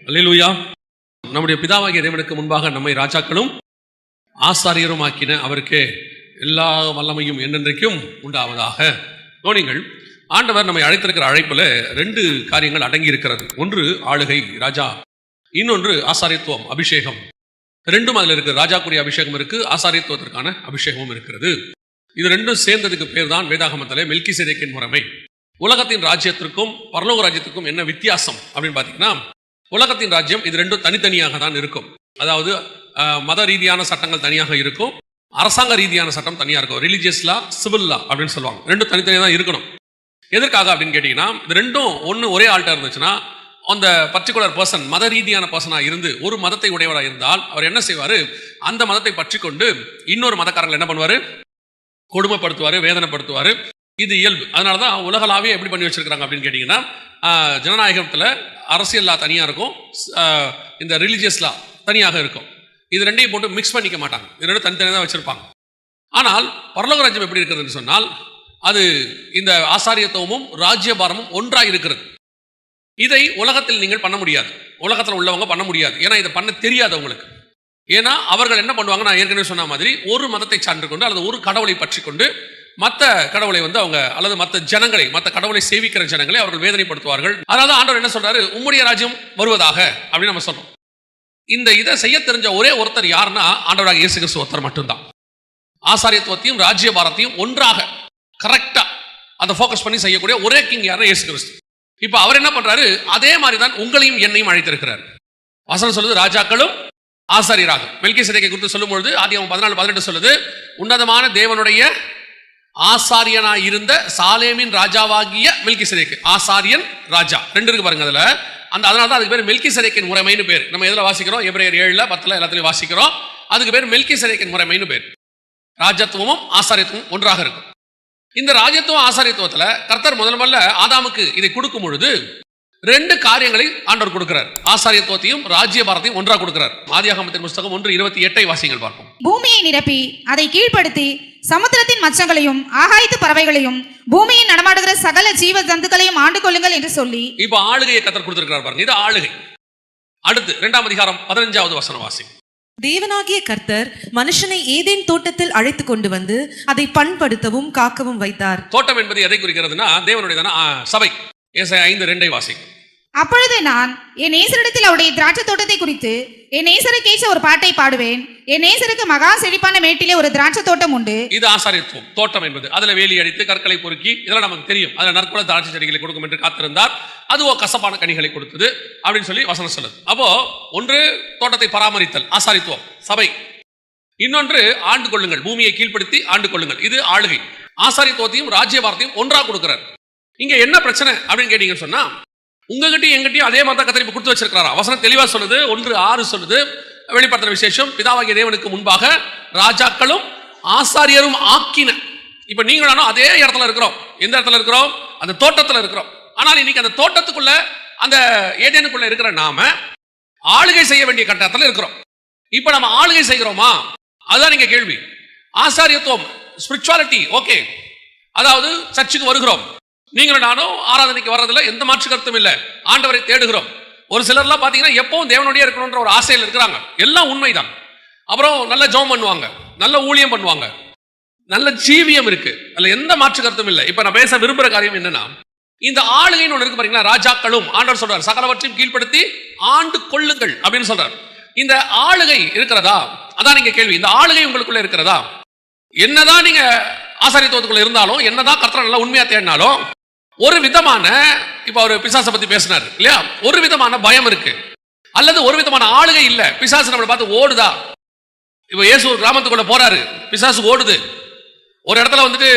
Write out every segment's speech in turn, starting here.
அல்லேலூயா. நம்முடைய பிதாவாகிய தேவனுக்கு முன்பாக நம்மை ராஜாக்களும் ஆசாரியரும் ஆக்கின அவருக்கு எல்லா வல்லமையும் என்னென்றைக்கும் உண்டாவதாக. கவனிங்கள், ஆண்டவர் நம்மை அழைத்திருக்கிற அழைப்பில் 2 காரியங்கள் அடங்கி இருக்கிறது. ஒன்று ஆளுகை, ராஜா. இன்னொன்று ஆசாரியத்துவம், அபிஷேகம். ரெண்டும் அதில் இருக்குது. ராஜாக்குரிய அபிஷேகம் இருக்கு, ஆசாரியத்துவத்திற்கான அபிஷேகமும் இருக்கிறது. இது ரெண்டும் சேர்ந்ததுக்கு பேர் தான் வேதாகமத்தில் மெல்கிசேதேக்கின் முறைமை. உலகத்தின் ராஜ்யத்திற்கும் பரலோக ராஜ்யத்திற்கும் என்ன வித்தியாசம் அப்படின்னு பார்த்தீங்கன்னா, உலகத்தின் ராஜ்யம் இது ரெண்டும் தனித்தனியாக தான் இருக்கும். அதாவது மத ரீதியான சட்டங்கள் தனியாக இருக்கும், அரசாங்க ரீதியான சட்டம் தனியாக இருக்கும். ரிலீஜியஸ் லா, சிவில் லா அப்படின்னு சொல்லுவாங்க. ரெண்டும் தனித்தனியாக தான் இருக்கணும். எதற்காக அப்படின்னு கேட்டிங்கன்னா, இது ரெண்டும் ஒன்று ஒரே ஆள்கிட்ட இருந்துச்சுன்னா, அந்த பர்டிகுலர் பர்சன் மத ரீதியான பர்சனாக இருந்து ஒரு மதத்தை உடையவராக இருந்தால் அவர் என்ன செய்வார், அந்த மதத்தை பற்றி கொண்டு இன்னொரு மதக்காரர்கள் என்ன பண்ணுவார், கொடுமைப்படுத்துவார், வேதனைப்படுத்துவார். இது இயல்பு. அதனால தான் உலகளாவே எப்படி பண்ணி வச்சிருக்கிறாங்க அப்படின்னு கேட்டிங்கன்னா, ஜனநாயகத்தில் அரசியல் லா தனியாக இருக்கும், இந்த ரிலீஜியஸ் லா தனியாக இருக்கும். இது ரெண்டையும் போட்டு மிக்ஸ் பண்ணிக்க மாட்டாங்க. இது ரெண்டும் தனித்தனியாக தான் வச்சுருப்பாங்க. ஆனால் பரலோக ராஜ்யம் எப்படி இருக்கிறதுன்னு சொன்னால், அது இந்த ஆசாரியத்துவமும் ராஜ்யபாரமும் ஒன்றாக இருக்கிறது. இதை உலகத்தில் நீங்கள் பண்ண முடியாது, உலகத்தில் உள்ளவங்க பண்ண முடியாது. ஏன்னா இதை பண்ண தெரியாது அவங்களுக்கு. ஏன்னா அவர்கள் என்ன பண்ணுவாங்க, நான் ஏற்கனவே சொன்ன மாதிரி ஒரு மதத்தை சார்ந்து கொண்டு அல்லது ஒரு கடவுளை பற்றி கொண்டு மற்ற கடவுளை அவங்க அல்லது மற்ற ஜனங்களை, மற்ற கடவுளை சேவிக்கிற ஜனங்களை அவர்கள் வேதனைப்படுத்துவார்கள். அதனால ஆண்டவர் என்ன சொல்றாரு, உம்முடைய ராஜ்யம் வருவதாக அப்படின்னு நம்ம சொல்றோம். இந்த இதை செய்ய தெரிஞ்ச ஒரே ஒருத்தர் யாருன்னா ஆண்டவராக இயேசு கிறிஸ்து ஒருத்தர் மட்டும்தான். ஆசாரியத்துவத்தையும் ராஜ்யபாரத்தையும் ஒன்றாக கரெக்டா அதை ஃபோக்கஸ் பண்ணி செய்யக்கூடிய ஒரே கிங் யாருன்னா இயேசு கிறிஸ்து. இப்ப அவர் என்ன பண்றாரு, அதே மாதிரி தான் உங்களையும் என்னையும் அழைத்திருக்கிறார். வசனம் சொல்லுது, ராஜாக்களும் ஆசாரியராக. மெல்கிசேதேக்கை குறித்து சொல்லும் பொழுது ஆதியாகமம் 14:18 சொல்லுது, உன்னதமான தேவனுடைய ஆசாரியனாய் இருந்த சாலேமின் ராஜாவாகிய மெல்கிசேதேக்கு. ஆசாரியன், ராஜா ரெண்டு இருக்கு பாருங்க அதுல. அதனால தான் அதுக்கு பேர் மெல்கிசேதேக்கின் முறைமைன்னு பேர். நம்ம எதுல வாசிக்கிறோம், எபிரேயர் 7, 10 எல்லாத்துலயும் வாசிக்கிறோம். அதுக்கு பேர் மெல்கிசேதேக்கின் முறைமைன்னு பேர். ராஜத்துவமும் ஆசாரியத்துவமும் ஒன்றாக இருக்கும். இந்த ராஜ்யத்துவம் ஆசாரியத்துவத்தில் கர்த்தர் முதல்ல ஆதாமுக்கு இதை கொடுக்கும் பொழுது 2 காரியங்களை ஆண்டவர் கொடுக்கிறார். ஆசாரியத்துவத்தையும் ராஜ்யபாரத்தையும் ஒன்றாக கொடுக்கிறார். ஆதியாகமத்தின் புத்தகம் 1:28 வாசிங்கள் பார்ப்போம். பூமியை நிரப்பி அதை கீழ்ப்படுத்தி சமுத்திரத்தின் மச்சங்களையும் ஆகாயத்து பறவைகளையும் பூமியில் நடமாடுகிற சகல ஜீவ ஜந்துக்களையும் ஆண்டு கொள்ளுங்கள் என்று சொல்லி இப்ப ஆளுகையை கர்த்தர் கொடுத்திருக்கிறார் பாருங்க. இது ஆளுகை. அடுத்து 2ஆம் அதிகாரம் 15வது வசனம் வாசிங்க. தேவனாகிய கர்த்தர் மனுஷனை ஏதேன் தோட்டத்தில் அழைத்து கொண்டு வந்து அதை பண்படுத்தவும் காக்கவும் வைத்தார். தோட்டம் என்பது எதை குறிக்கிறதுனா தேவனுடைய சபை. ஏசாயா 5:2 வாசிங்க. அப்பொழுது நான் என் நேசரிடத்தில் அவருடைய திராட்சை தோட்டத்தை குறித்து என் நேசருக்கேற்ற ஒரு பாட்டை பாடுவேன். என் நேசருக்கு மகா செழிப்பான மேட்டிலே ஒரு திராட்சை தோட்டம் உண்டு. இது ஆசாரியத்துவம். தோட்டம் என்பது அதுல வேலி அடித்து கற்களை பொறுக்கி இதெல்லாம் நமக்கு தெரியும். அதுல நற்குல திராட்சை செடிகளை கொடுக்கும் என்று காத்திருந்தார். அதுவோ கசப்பான கனிகளை கொடுத்தது அப்படின்னு சொல்லி வசனம் சொல்லுது. அப்போ ஒன்று தோட்டத்தை பராமரித்தல், ஆசாரித்துவம், சபை. இன்னொன்று ஆண்டு கொள்ளுங்கள், பூமியை கீழ்ப்படுத்தி ஆண்டு கொள்ளுங்கள். இது ஆளுகை. ஆசாரித்துவத்தையும் ராஜ்யபாரத்தையும் ஒன்றாக கொடுக்கிறார். இங்க என்ன பிரச்சனை அப்படின்னு கேட்டீங்கன்னு சொன்னா, உங்ககிட்டயும் எங்கிட்டையும் அதே மாதிரி கர்த்தர் கொடுத்து வச்சிருக்கிறாரா? வசனம் தெளிவா சொல்லுது. 1:6 சொல்லுது, வெளிப்படுத்துற விசேஷம் பிதாவாகிய தேவனுக்கு முன்பாக ராஜாக்களும் ஆசாரியரும் ஆக்கின. இப்ப நீங்களும் அதே இடத்துல இருக்கிறோம். எந்த இடத்துல இருக்கிறோம்? அந்த தோட்டத்துல இருக்கிறோம். ஆனால் இன்னைக்கு அந்த தோட்டத்துக்குள்ள, அந்த ஏதேனுக்குள்ள இருக்கிற நாம ஆளுகை செய்ய வேண்டிய கட்டத்துல இருக்கிறோம். இப்ப நம்ம ஆளுகை செய்கிறோமா? அதுதான் நீங்க கேள்வி. ஆசாரியத்துவம், ஸ்பிரிச்சுவாலிட்டி, ஓகே. அதாவது சர்ச்சுக்கு வருகிறோம், நீங்களும் நானும் ஆராதனைக்கு வர்றதுல எந்த மாற்று கருத்தும் இல்லை. ஆண்டவரை தேடுகிறோம். ஒரு சிலர்லாம் பாத்தீங்கன்னா எப்பவும் தேவனுடைய இருக்கணும்ன்ற ஒரு ஆசையில் இருக்கிறாங்க. எல்லாம் உண்மைதான். அப்புறம் நல்ல ஜெபம் பண்ணுவாங்க, நல்ல ஊழியம் பண்ணுவாங்க, நல்ல ஜீவியம் இருக்கு, அதுல எந்த மாற்று கருத்தும் இல்லை. இப்ப நான் பேச விரும்புற காரியம் என்னன்னா, இந்த ஆளுகைன்னு ஒன்று இருக்கு பாத்தீங்களா, ராஜாக்களும். ஆண்டவர் சொல்றார், சகலவற்றையும் கீழ்ப்படுத்தி ஆண்டு கொள்ளுங்கள் அப்படின்னு சொல்றார். இந்த ஆளுகை இருக்கிறதா? அதான் நீங்க கேள்வி. இந்த ஆளுகை உங்களுக்குள்ள இருக்கிறதா? என்னதான் நீங்க ஆசாரியத்துவத்துக்குள்ள இருந்தாலும், என்னதான் கர்த்தரை நல்லா உண்மையா தேடினாலும், ஒரு விதமான, இப்ப அவர் பிசாசை பத்தி பேசினார் இல்லையா, ஒரு விதமான பயம் இருக்கு, அல்லது ஒரு விதமான ஆளுகை இல்ல. பிசாசு நம்மளை பார்த்து ஓடுதா? இப்ப இயேசு ஒரு கிராமத்துக்குள்ள போறாரு, பிசாசு ஓடுது. ஒரு இடத்துல வந்துட்டு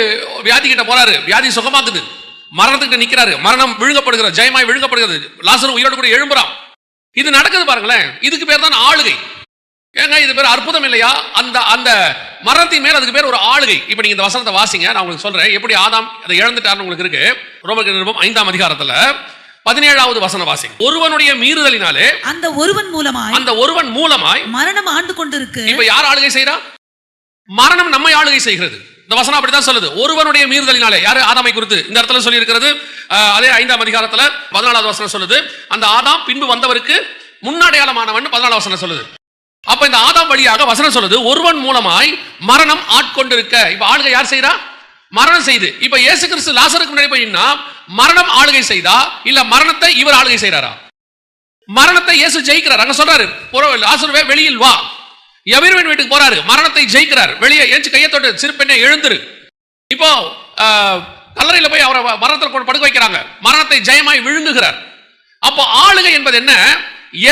வியாதி கிட்ட போறாரு, வியாதி சுகமாக்குது. மரணத்துக்கிட்ட நிக்கிறாரு, மரணம் விழுங்கப்படுகிறது, ஜெயமாய் விழுங்கப்படுகிறது. லாசரு உயிரோடு கூட எழும்புறான். இது நடக்குது பாருங்களேன். இதுக்கு பேர் தான் ஆளுகை. ஏங்க இது பேர் அற்புதம் இல்லையா? அந்த மரணத்தின் மேல் அதுக்கு பேர் ஒரு ஆளுகை. இப்ப நீங்க இந்த வசனத்தை வாசிங்க, நான் உங்களுக்கு சொல்றேன் எப்படி ஆதாம் அதை இழந்துட்டார்னு உங்களுக்கு இருக்கு. ரோமர் நிருபம் 5ஆம் அதிகாரத்துல 17வது வசனம் வாசிங்க. ஒருவனுடைய மீறுதலினாலே அந்த ஒருவன் மூலமாய் மரணம் ஆண்டு கொண்டிருக்கு. இப்ப யார் ஆளுகை செய்றா? மரணம் நம்மை ஆளுகை செய்கிறது. இந்த வசனம் அப்படித்தான் சொல்லுது. ஒருவனுடைய மீறுதலினாலே, யாரு? ஆதாமை குறித்து இந்த இடத்துல சொல்லி இருக்கிறது. அதே 5ஆம் அதிகாரத்துல 14வது வசனம் சொல்லுது, அந்த ஆதாம் பின்பு வந்தவருக்கு முன்னடையாளமானவன் 14 வசனம் சொல்லுது. அப்ப இந்த ஆதாம் வழியாக வசனம் சொல்லுது, ஒருவன் மூலமாய் மரணம் ஆட்கொண்டிருக்க. இப்ப ஆளுகை யார் செய்யறா? மரணம் செய்து. இப்ப இயேசு கிறிஸ்து லாசருக்கு முன்னாடி போயின்னா மரணம் ஆளுகை செய்தா இல்ல மரணத்தை இவர் ஆளுகை செய்யறாரா? மரணத்தை இயேசு ஜெயிக்கிறார். அங்க சொல்றாரு, லாசருவே வெளியில் வா. எவரின் வீட்டுக்கு போறாரு, மரணத்தை ஜெயிக்கிறார். வெளியே ஏஞ்சி கையை தொட்டு, சிறு பெண்ணை எழுந்துரு. இப்போ கல்லறையில போய் அவரை மரணத்தில் கொண்டு படுக்க வைக்கிறாங்க. மரணத்தை ஜெயமாய் விழுங்குகிறார். அப்போ ஆளுகை என்பது என்ன?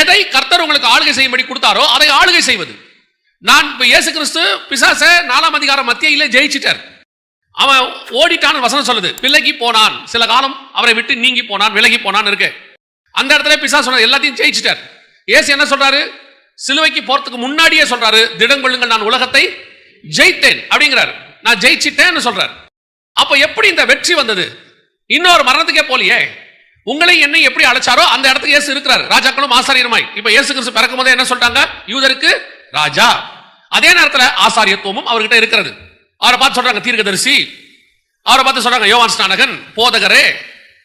எதை கர்த்தர் உங்களுக்கு ஆளுகை செய்யும்படி கொடுத்தாரோ அதை ஆளுகை செய்வது. நான் இப்ப இயேசு கிறிஸ்து பிசாச 4ஆம் அதிகாரம் மத்தியிலே ஜெயிச்சிட்டார். அவன் ஓடிட்டான் வசனம் சொல்லுது. விலகி போனான், சில காலம் அவரை விட்டு நீங்கி போனான், விலகி போனான் இருக்கு. அந்த இடத்துல பிசாசு சொன்ன எல்லாத்தையும் ஜெயிச்சிட்டார். இயேசு என்ன சொல்றாரு? சிலுவைக்கு போறதுக்கு முன்னாடியே சொல்றாரு, திடங்கொள்ளுங்கள் நான் உலகத்தை ஜெயித்தேன் அப்படிங்கிறார். நான் ஜெயிச்சிட்டேன்னு சொல்றாரு. அப்ப எப்படி இந்த வெற்றி வந்தது? இன்னொரு மரணத்துக்கே போலியே. உங்களை என்னை எப்படி அழைச்சாரோ அந்த இடத்துக்கு இயேசு இருக்கிறார், ராஜாக்களும் ஆசாரியருமாய். இப்ப இயேசு கிறிஸ்து பிறக்கும் போது என்ன சொல்றாங்க? யூதருக்கு ராஜா. அதே நேரத்தில் ஆசாரியத்துவமும் அவர்கிட்ட இருக்கிறது. அவரை பார்த்து சொல்றாங்க தீர்க்கதரிசி, அவரை பார்த்து சொல்றாங்க யோவான் ஸ்நானகன், போதகரே.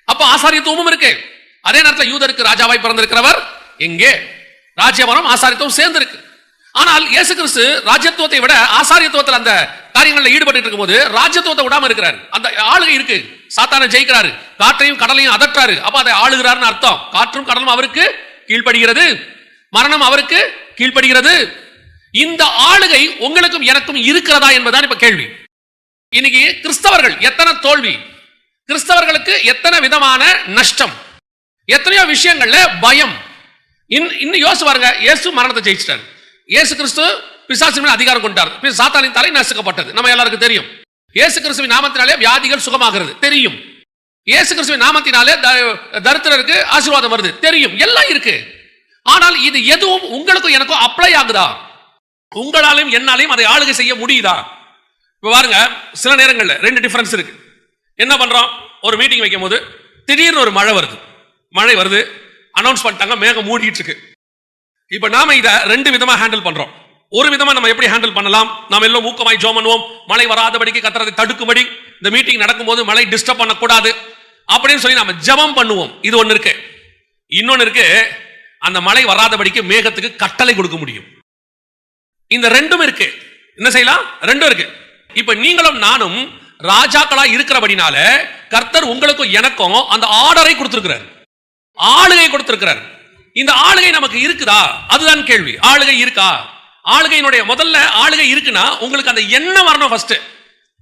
அப்ப ஆசாரியத்துவமும் இருக்கு. அதே நேரத்தில் யூதருக்கு ராஜாவாய் பிறந்திருக்கிறவர் எங்கே? ராஜ்யவரம் ஆசாரியத்துவம் சேர்ந்து இருக்கு. ஆனால் இயேசு கிறிஸ்து ராஜ்யத்துவத்தை விட ஆசாரியத்துவத்தில் அந்த காரியங்களில் ஈடுபட்டு இருக்கும் போது ராஜ்யத்துவத்தை விடாம இருக்கிறார். அந்த ஆளுகை இருக்கு. சாத்தானை ஜெயிக்கிறாரு, காற்றையும் கடலையும் அதற்றாரு. அப்ப அதை ஆளுகிறாருன்னு அர்த்தம். காற்றும் கடலும் அவருக்கு கீழ்ப்படுகிறது, மரணம் அவருக்கு கீழ்ப்படுகிறது. இந்த ஆளுகை உங்களுக்கும் எனக்கும் இருக்கிறதா என்பதுதான் இப்ப கேள்வி. இன்னைக்கு கிறிஸ்தவர்கள் எத்தனை தோல்வி, கிறிஸ்தவர்களுக்கு எத்தனை விதமான நஷ்டம், எத்தனையோ விஷயங்கள்ல பயம். இன்னும் யோசிச்சு பாருங்க. இயேசு மரணத்தை ஜெயிச்சிட்டார். இயேசு கிறிஸ்து பிசாசின் மேல் அதிகாரம் கொண்டார். சாத்தானின் தலை நசுக்கப்பட்டது, நம்ம எல்லாருக்கும் தெரியும். இயேசு கிறிஸ்துவின் நாமத்தினாலே வியாதிகள் சுகமாகிறது தெரியும். இயேசு கிறிஸ்துவின் நாமத்தினாலே தரித்திரருக்கு ஆசீர்வாதம் வருது தெரியும். எல்லாம் இருக்கு. ஆனால் இது எதுவும் உங்களுக்கும் எனக்கும் அப்ளை ஆகுதா? உங்களாலையும் என்னாலையும் அதை ஆளுகை செய்ய முடியுதா? இப்ப பாருங்க, சில நேரங்கள்ல ரெண்டு டிஃபரன்ஸ் இருக்கு. என்ன பண்றோம்? ஒரு மீட்டிங் வைக்கும் போது திடீர்னு ஒரு மழை வருது, அனௌன்ஸ் பண்ணிட்டாங்க, மேகம் மூடிட்டு இருக்கு. இப்ப நாம இதை ரெண்டு விதமா ஹேண்டில் பண்றோம். ஒரு விதமா நம்ம எப்படி ஹேண்டில் பண்ணலாம்? நாம எல்லாம் ஊக்கமாய் ஜெபம் பண்ணுவோம், மழை வராதபடிக்கு கர்த்தரை தடுக்கும்படி, இந்த மீட்டிங் நடக்கும்போது மழை டிஸ்டர்ப் பண்ணக்கூடாது அப்படின்னு சொல்லி நாம ஜெபம் பண்ணுவோம். இது ஒண்ணு இருக்கு. இன்னொன்னு இருக்கு, அந்த மழை வராதபடிக்கு மேகத்துக்கு கட்டளை கொடுக்க முடியும். இந்த ரெண்டும் இருக்கு. என்ன செய்யலாம்? ரெண்டும் இருக்கு. இப்ப நீங்களும் நானும் ராஜாக்களா இருக்கிறபடினால கர்த்தர் உங்களுக்கும் எனக்கும் அந்த ஆர்டரை கொடுத்திருக்கிறார், ஆளுகை கொடுத்திருக்கிறார். இந்த ஆளுகை நமக்கு இருக்குதா? அதுதான் கேள்வி. ஆளுகை இருக்கா? ஆளுகையினுடைய முதல்ல ஆளுகை இருக்குன்னா உங்களுக்கு அந்த எண்ணம் வரணும். ஃபர்ஸ்ட்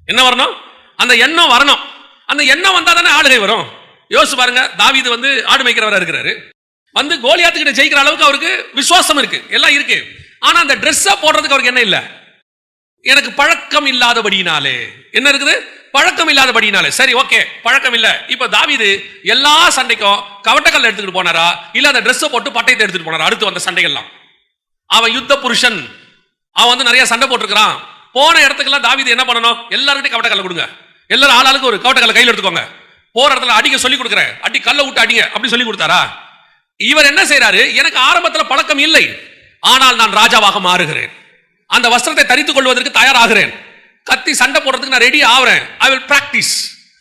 என்ன வரணும்? அந்த எண்ணம் வரணும். அந்த எண்ணம் வந்தா தானே ஆளுகை வரும். யோசிச்சு பாருங்க, தாவீது ஆடு மேய்க்கிறவரா இருக்கிறாரு, கோலியாத்து கிட்ட ஜெயிக்கிற அளவுக்கு அவருக்கு விசுவாசம் இருக்கு, எல்லாம் இருக்கு. ஆனா அந்த ட்ரெஸ்ஸை போடுறதுக்கு அவருக்கு என்ன இல்லை? எனக்கு பழக்கம் இல்லாதபடினாலே. என்ன இருக்குது? பழக்கம் இல்லாதபடினாலே. சரி, ஓகே, பழக்கம் இல்ல. இப்ப தாவீது எல்லா சண்டைக்கும் கவட்டக்கல்ல எடுத்துட்டு போனாரா இல்ல அந்த ட்ரெஸ் போட்டு பட்டயத்தை எடுத்துட்டு போனாரா? அடுத்து வந்த சண்டைகள்லாம் அவன் யுத்த புருஷன், அவன் நிறைய சண்டை போட்டிருக்கிறான். போன இடத்துக்கெல்லாம் தாவீது என்ன பண்ணணும்? எல்லார்கிட்டையும் கவட்டக்கல்ல கொடுங்க, எல்லாரும் ஆளாளுக்கு ஒரு கவட்டக்கல்ல கையில் எடுத்துக்கோங்க, போற இடத்துல அடிக்க சொல்லி கொடுக்குறேன், அடி கல்ல விட்டு அடிங்க அப்படி சொல்லி கொடுத்தாரா? இவர் என்ன செய்யறாரு? எனக்கு ஆரம்பத்தில் பழக்கம் இல்லை, ஆனால் நான் ராஜாவாக மாறுகிறேன், அந்த வஸ்திரத்தை தரித்துக் கொள்வதற்கு தயாராகிறேன், கத்தி சண்டை போடுறதுக்கு நான் ரெடி ஆகிறேன், ஐ வில் பிராக்டிஸ்,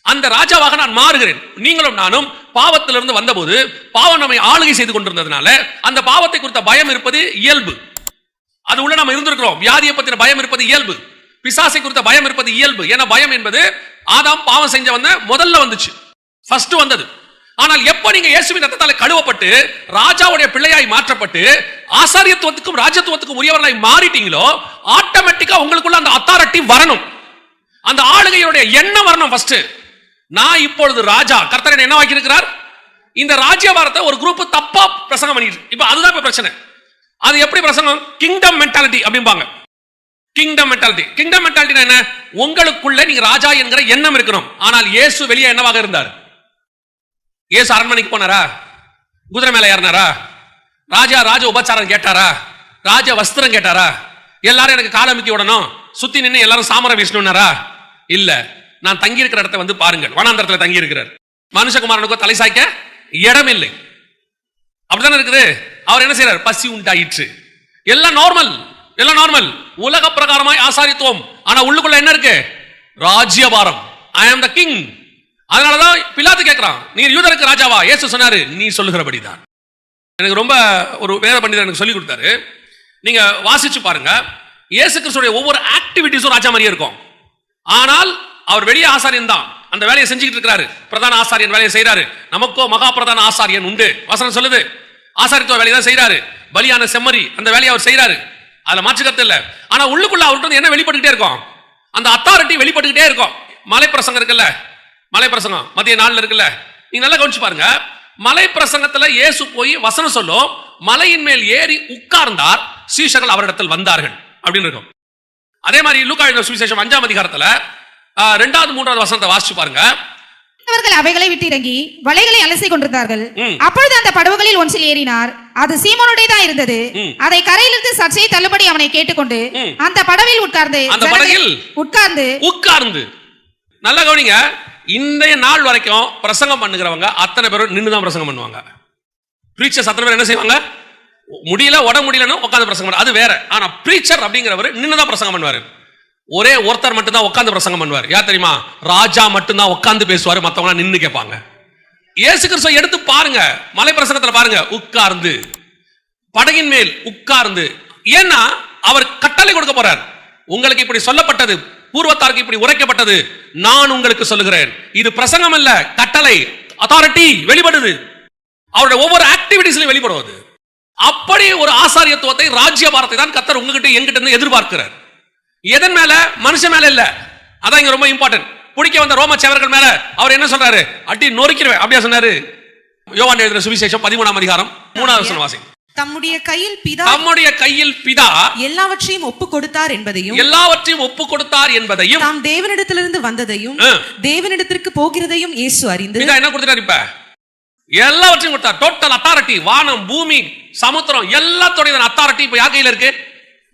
அந்த ராஜாவாக நான் மாறுகிறேன். நீங்களும் நானும் பாவத்திலிருந்து வந்தபோது பாவம் நம்மை ஆளுகை செய்து கொண்டிருந்ததுனால அந்த பாவத்தை குறித்த பயம் இருப்பது இயல்பு. அது உள்ள நம்ம இருந்திருக்கிறோம். வியாதியை பத்தின பயம் இருப்பது இயல்பு, பிசாசை குறித்த பயம் இருப்பது இயல்பு. ஏன்னா பயம் என்பது ஆதாம் பாவம் செஞ்ச முதல்ல வந்துச்சு, ஃபர்ஸ்ட் வந்தது. ஆனால் எப்ப நீங்க இயேசுவின் ரத்தத்தால கழுவப்பட்டு ராஜாவுடைய பிள்ளையாய் மாற்றப்பட்டு ஆசாரியத்துவத்துக்கும் ராஜ்யத்துவத்துக்கும் உரியவர்களாய் மாறிட்டீங்களோ, ஆட்டோமேட்டிக்கா உங்களுக்குள்ள அந்த அத்தாரிட்டி வரணும், அந்த ஆளுகையுடைய எண்ணம் வரணும். ஃபர்ஸ்ட் நான் இப்பொழுது ராஜா, கர்த்தர் என்ன வாக்கி இருக்கிறார்? இந்த ராஜ்யபாரத்தை ஒரு குரூப் தப்பா பிரசங்கம் பண்ணிட்டு, இப்ப அதுதான் இப்ப பிரச்சனை. அது எப்படி பிரசங்கம்? கிங்டம் மென்டாலிட்டி அப்படிம்பாங்க. Kingdom mentality. கிங்டம் மென்டாலிட்டி என்ன? உங்களுக்குள்ள நீங்க ராஜா என்கிற எண்ணம் இருக்கணும். ஆனால் இயேசு வெளியே என்னவாக இருந்தார்? இயேசு அரண்மனைக்கு போனாரா? குதிரை மேல ஏறினாரா? ராஜ உபச்சாரம் கேட்டாரா? ராஜ வஸ்திரம் கேட்டாரா? எல்லாரும் எனக்கு காலமிக்கி விடணும், சுத்தி நின்று எல்லாரும் சாமர வீசணும்னாரா? இல்ல. நான் தங்கி இருக்கிற இடத்தை பாருங்கள், வனாந்தரத்தில் தங்கி இருக்கிறார். மனுஷகுமாரனுக்கோ தலை சாய்க்க இடம் இல்லை, அப்படித்தானே இருக்குது. அவர் என்ன செய்யறார்? பசி உண்டாயிற்று. எல்லாம் நார்மல், எல்லாம் நார்மல், உலக பிரகாரமாய் ஆசாரித்துவம். ஆனா உள்ளுக்குள்ள என்ன இருக்கு? ராஜ்யபாரம். ஐ ஆம் த கிங். அதனாலதான் பிலாத்து கேட்கிறான், நீ யூதருக்கு ராஜாவா? இயேசு சொன்னாரு, நீ சொல்லுகிறபடிதான். எனக்கு ரொம்ப ஒரு வேத பண்டிதர் எனக்கு சொல்லி கொடுத்தாரு. நீங்க வாசிச்சு பாருங்க, இயேசு கிறிஸ்துடைய ஒவ்வொரு ஆக்டிவிட்டிஸும் ராஜா மாதிரியே இருக்கும். ஆனால் அவர் வெளியே ஆசாரியன் தான், அந்த வேலையை செஞ்சுக்கிட்டு இருக்கிறாரு. பிரதான ஆசாரியன் வேலையை செய்யறாரு. நமக்கோ மகா பிரதான ஆசாரியன் உண்டு. வசனம் சொல்லுது ஆசாரித்துவ வேலையை தான் செய்யறாரு. பலியான செம்மறி அந்த வேலையை அவர் செய்யறாரு, அதுல மாற்றுக்கத்து இல்ல. ஆனா உள்ளுக்குள்ள அவர்கிட்ட என்ன வெளிப்பட்டுக்கிட்டே இருக்கும்? அந்த அத்தாரிட்டி வெளிப்பட்டுக்கிட்டே இருக்கும். மலை பிரசங்கம் இருக்குல்ல, மலை பிரசங்கம் மத்திய நாள்ல இருக்குல்ல, நீங்க நல்லா கவனிச்சு பாருங்க. மலை பிரசங்கத்துல இயேசு போய் வசனம் சொல்லும், மலையின் மேல் ஏறி உட்கார்ந்தார், சீஷர்கள் அவரிடத்தில் வந்தார்கள் அப்படின்னு இருக்கும். அதே மாதிரி லூக்கா எழுதின சுவிசேஷம் 5ஆம் அதிகாரத்துல 2வது 3வது வசனத்தை வாசிச்சு பாருங்க. அவர்கள் அவைகளை விட்டு இறங்கி வலைகளை அலசி கொண்டிருந்தார்கள். அப்பொழுது அந்த படவுகளில் ஒன்றில் ஏறினார், அது சீமோனுடையதா இருந்தது. அதை கரையிலிருந்து சற்றே தள்ளுபடி அவனை கேட்டுக்கொண்டு அந்த படவில் உட்கார்ந்து நல்லா கவனிங்க. இன்றைய நாள் வரைக்கும் பிரசங்கம் பண்ணுகிறவங்க அத்தனை பேரும் நின்றுதான் பிரசங்கம் பண்ணுவாங்க. பிரீச்சர்ஸ் அத்தனை பேர் என்ன செய்வாங்க? முடியல உட முடியலன்னு உட்காந்து பிரசங்கம் பண்ண, அது வேற. ஆனா பிரீச்சர் அப்படிங்கிறவர் நின்றுதான் பிரசங்கம் பண்ணுவாரு. ஒரே ஒருத்தர் மட்டும் தான் உட்காந்து பிரசங்கம் பண்ணுவார். யார் தெரியுமா? ராஜா மட்டும் தான் உட்காந்து பேசுவாரு, மத்தவங்க நின்னு கேட்பாங்க. இயேசு கிறிஸ்துவை எடுத்து பாருங்க, மலை பிரசங்கத்துல பாருங்க, உட்கார்ந்து படகின் மேல் உட்கார்ந்து. ஏன்னா அவர் கட்டளை கொடுக்க போறார். உங்களுக்கு இப்படி சொல்லப்பட்டது, பூர்வத்தாருக்கு இப்படி உரைக்கப்பட்டது, நான் உங்களுக்கு சொல்லுகிறேன். இது பிரசங்கம் அல்ல, கட்டளை, அத்தாரிட்டி வெளிப்படுது. அவருடைய ஒவ்வொரு ஆக்டிவிட்டிஸ்லயும் வெளிப்படுவது. அப்படி ஒரு ஆசாரியத்துவத்தை, ராஜ்யபாரத்தை தான் கர்த்தர் உங்ககிட்ட என்கிட்ட இருந்து எதிர்பார்க்கிறார். எதன் மேல? மனுஷன் மேல இல்ல. அதான் இங்க ரொம்ப இம்பார்ட்டன்ட். பிடிக்க வந்த ரோம சேவர்கள் மேல அவர் என்ன சொல்றாரு? அடி நொறுக்கிறேன் அப்படியா சொன்னாரு. யோவான் எழுதின சுவிசேஷம் 13ஆம் அதிகாரம் 3வது வசனம் வாசிங்க. தம்முடைய கையில் பிதா எல்லாவற்றையும் ஒப்பு கொடுத்தார் என்பதையும் தாம் தேவனிடத்திலிருந்து வந்ததையும் தேவனிடத்திற்கு போகிறதையும் இயேசு அறிந்து என்ன கொடுத்தார்? இப்ப எல்லாவற்றையும் கொடுத்தார். Total authority. வானம், பூமி, சமுத்திரம் எல்லாத்தோட அத்தாரிட்டி இப்ப யார் கையில இருக்கு?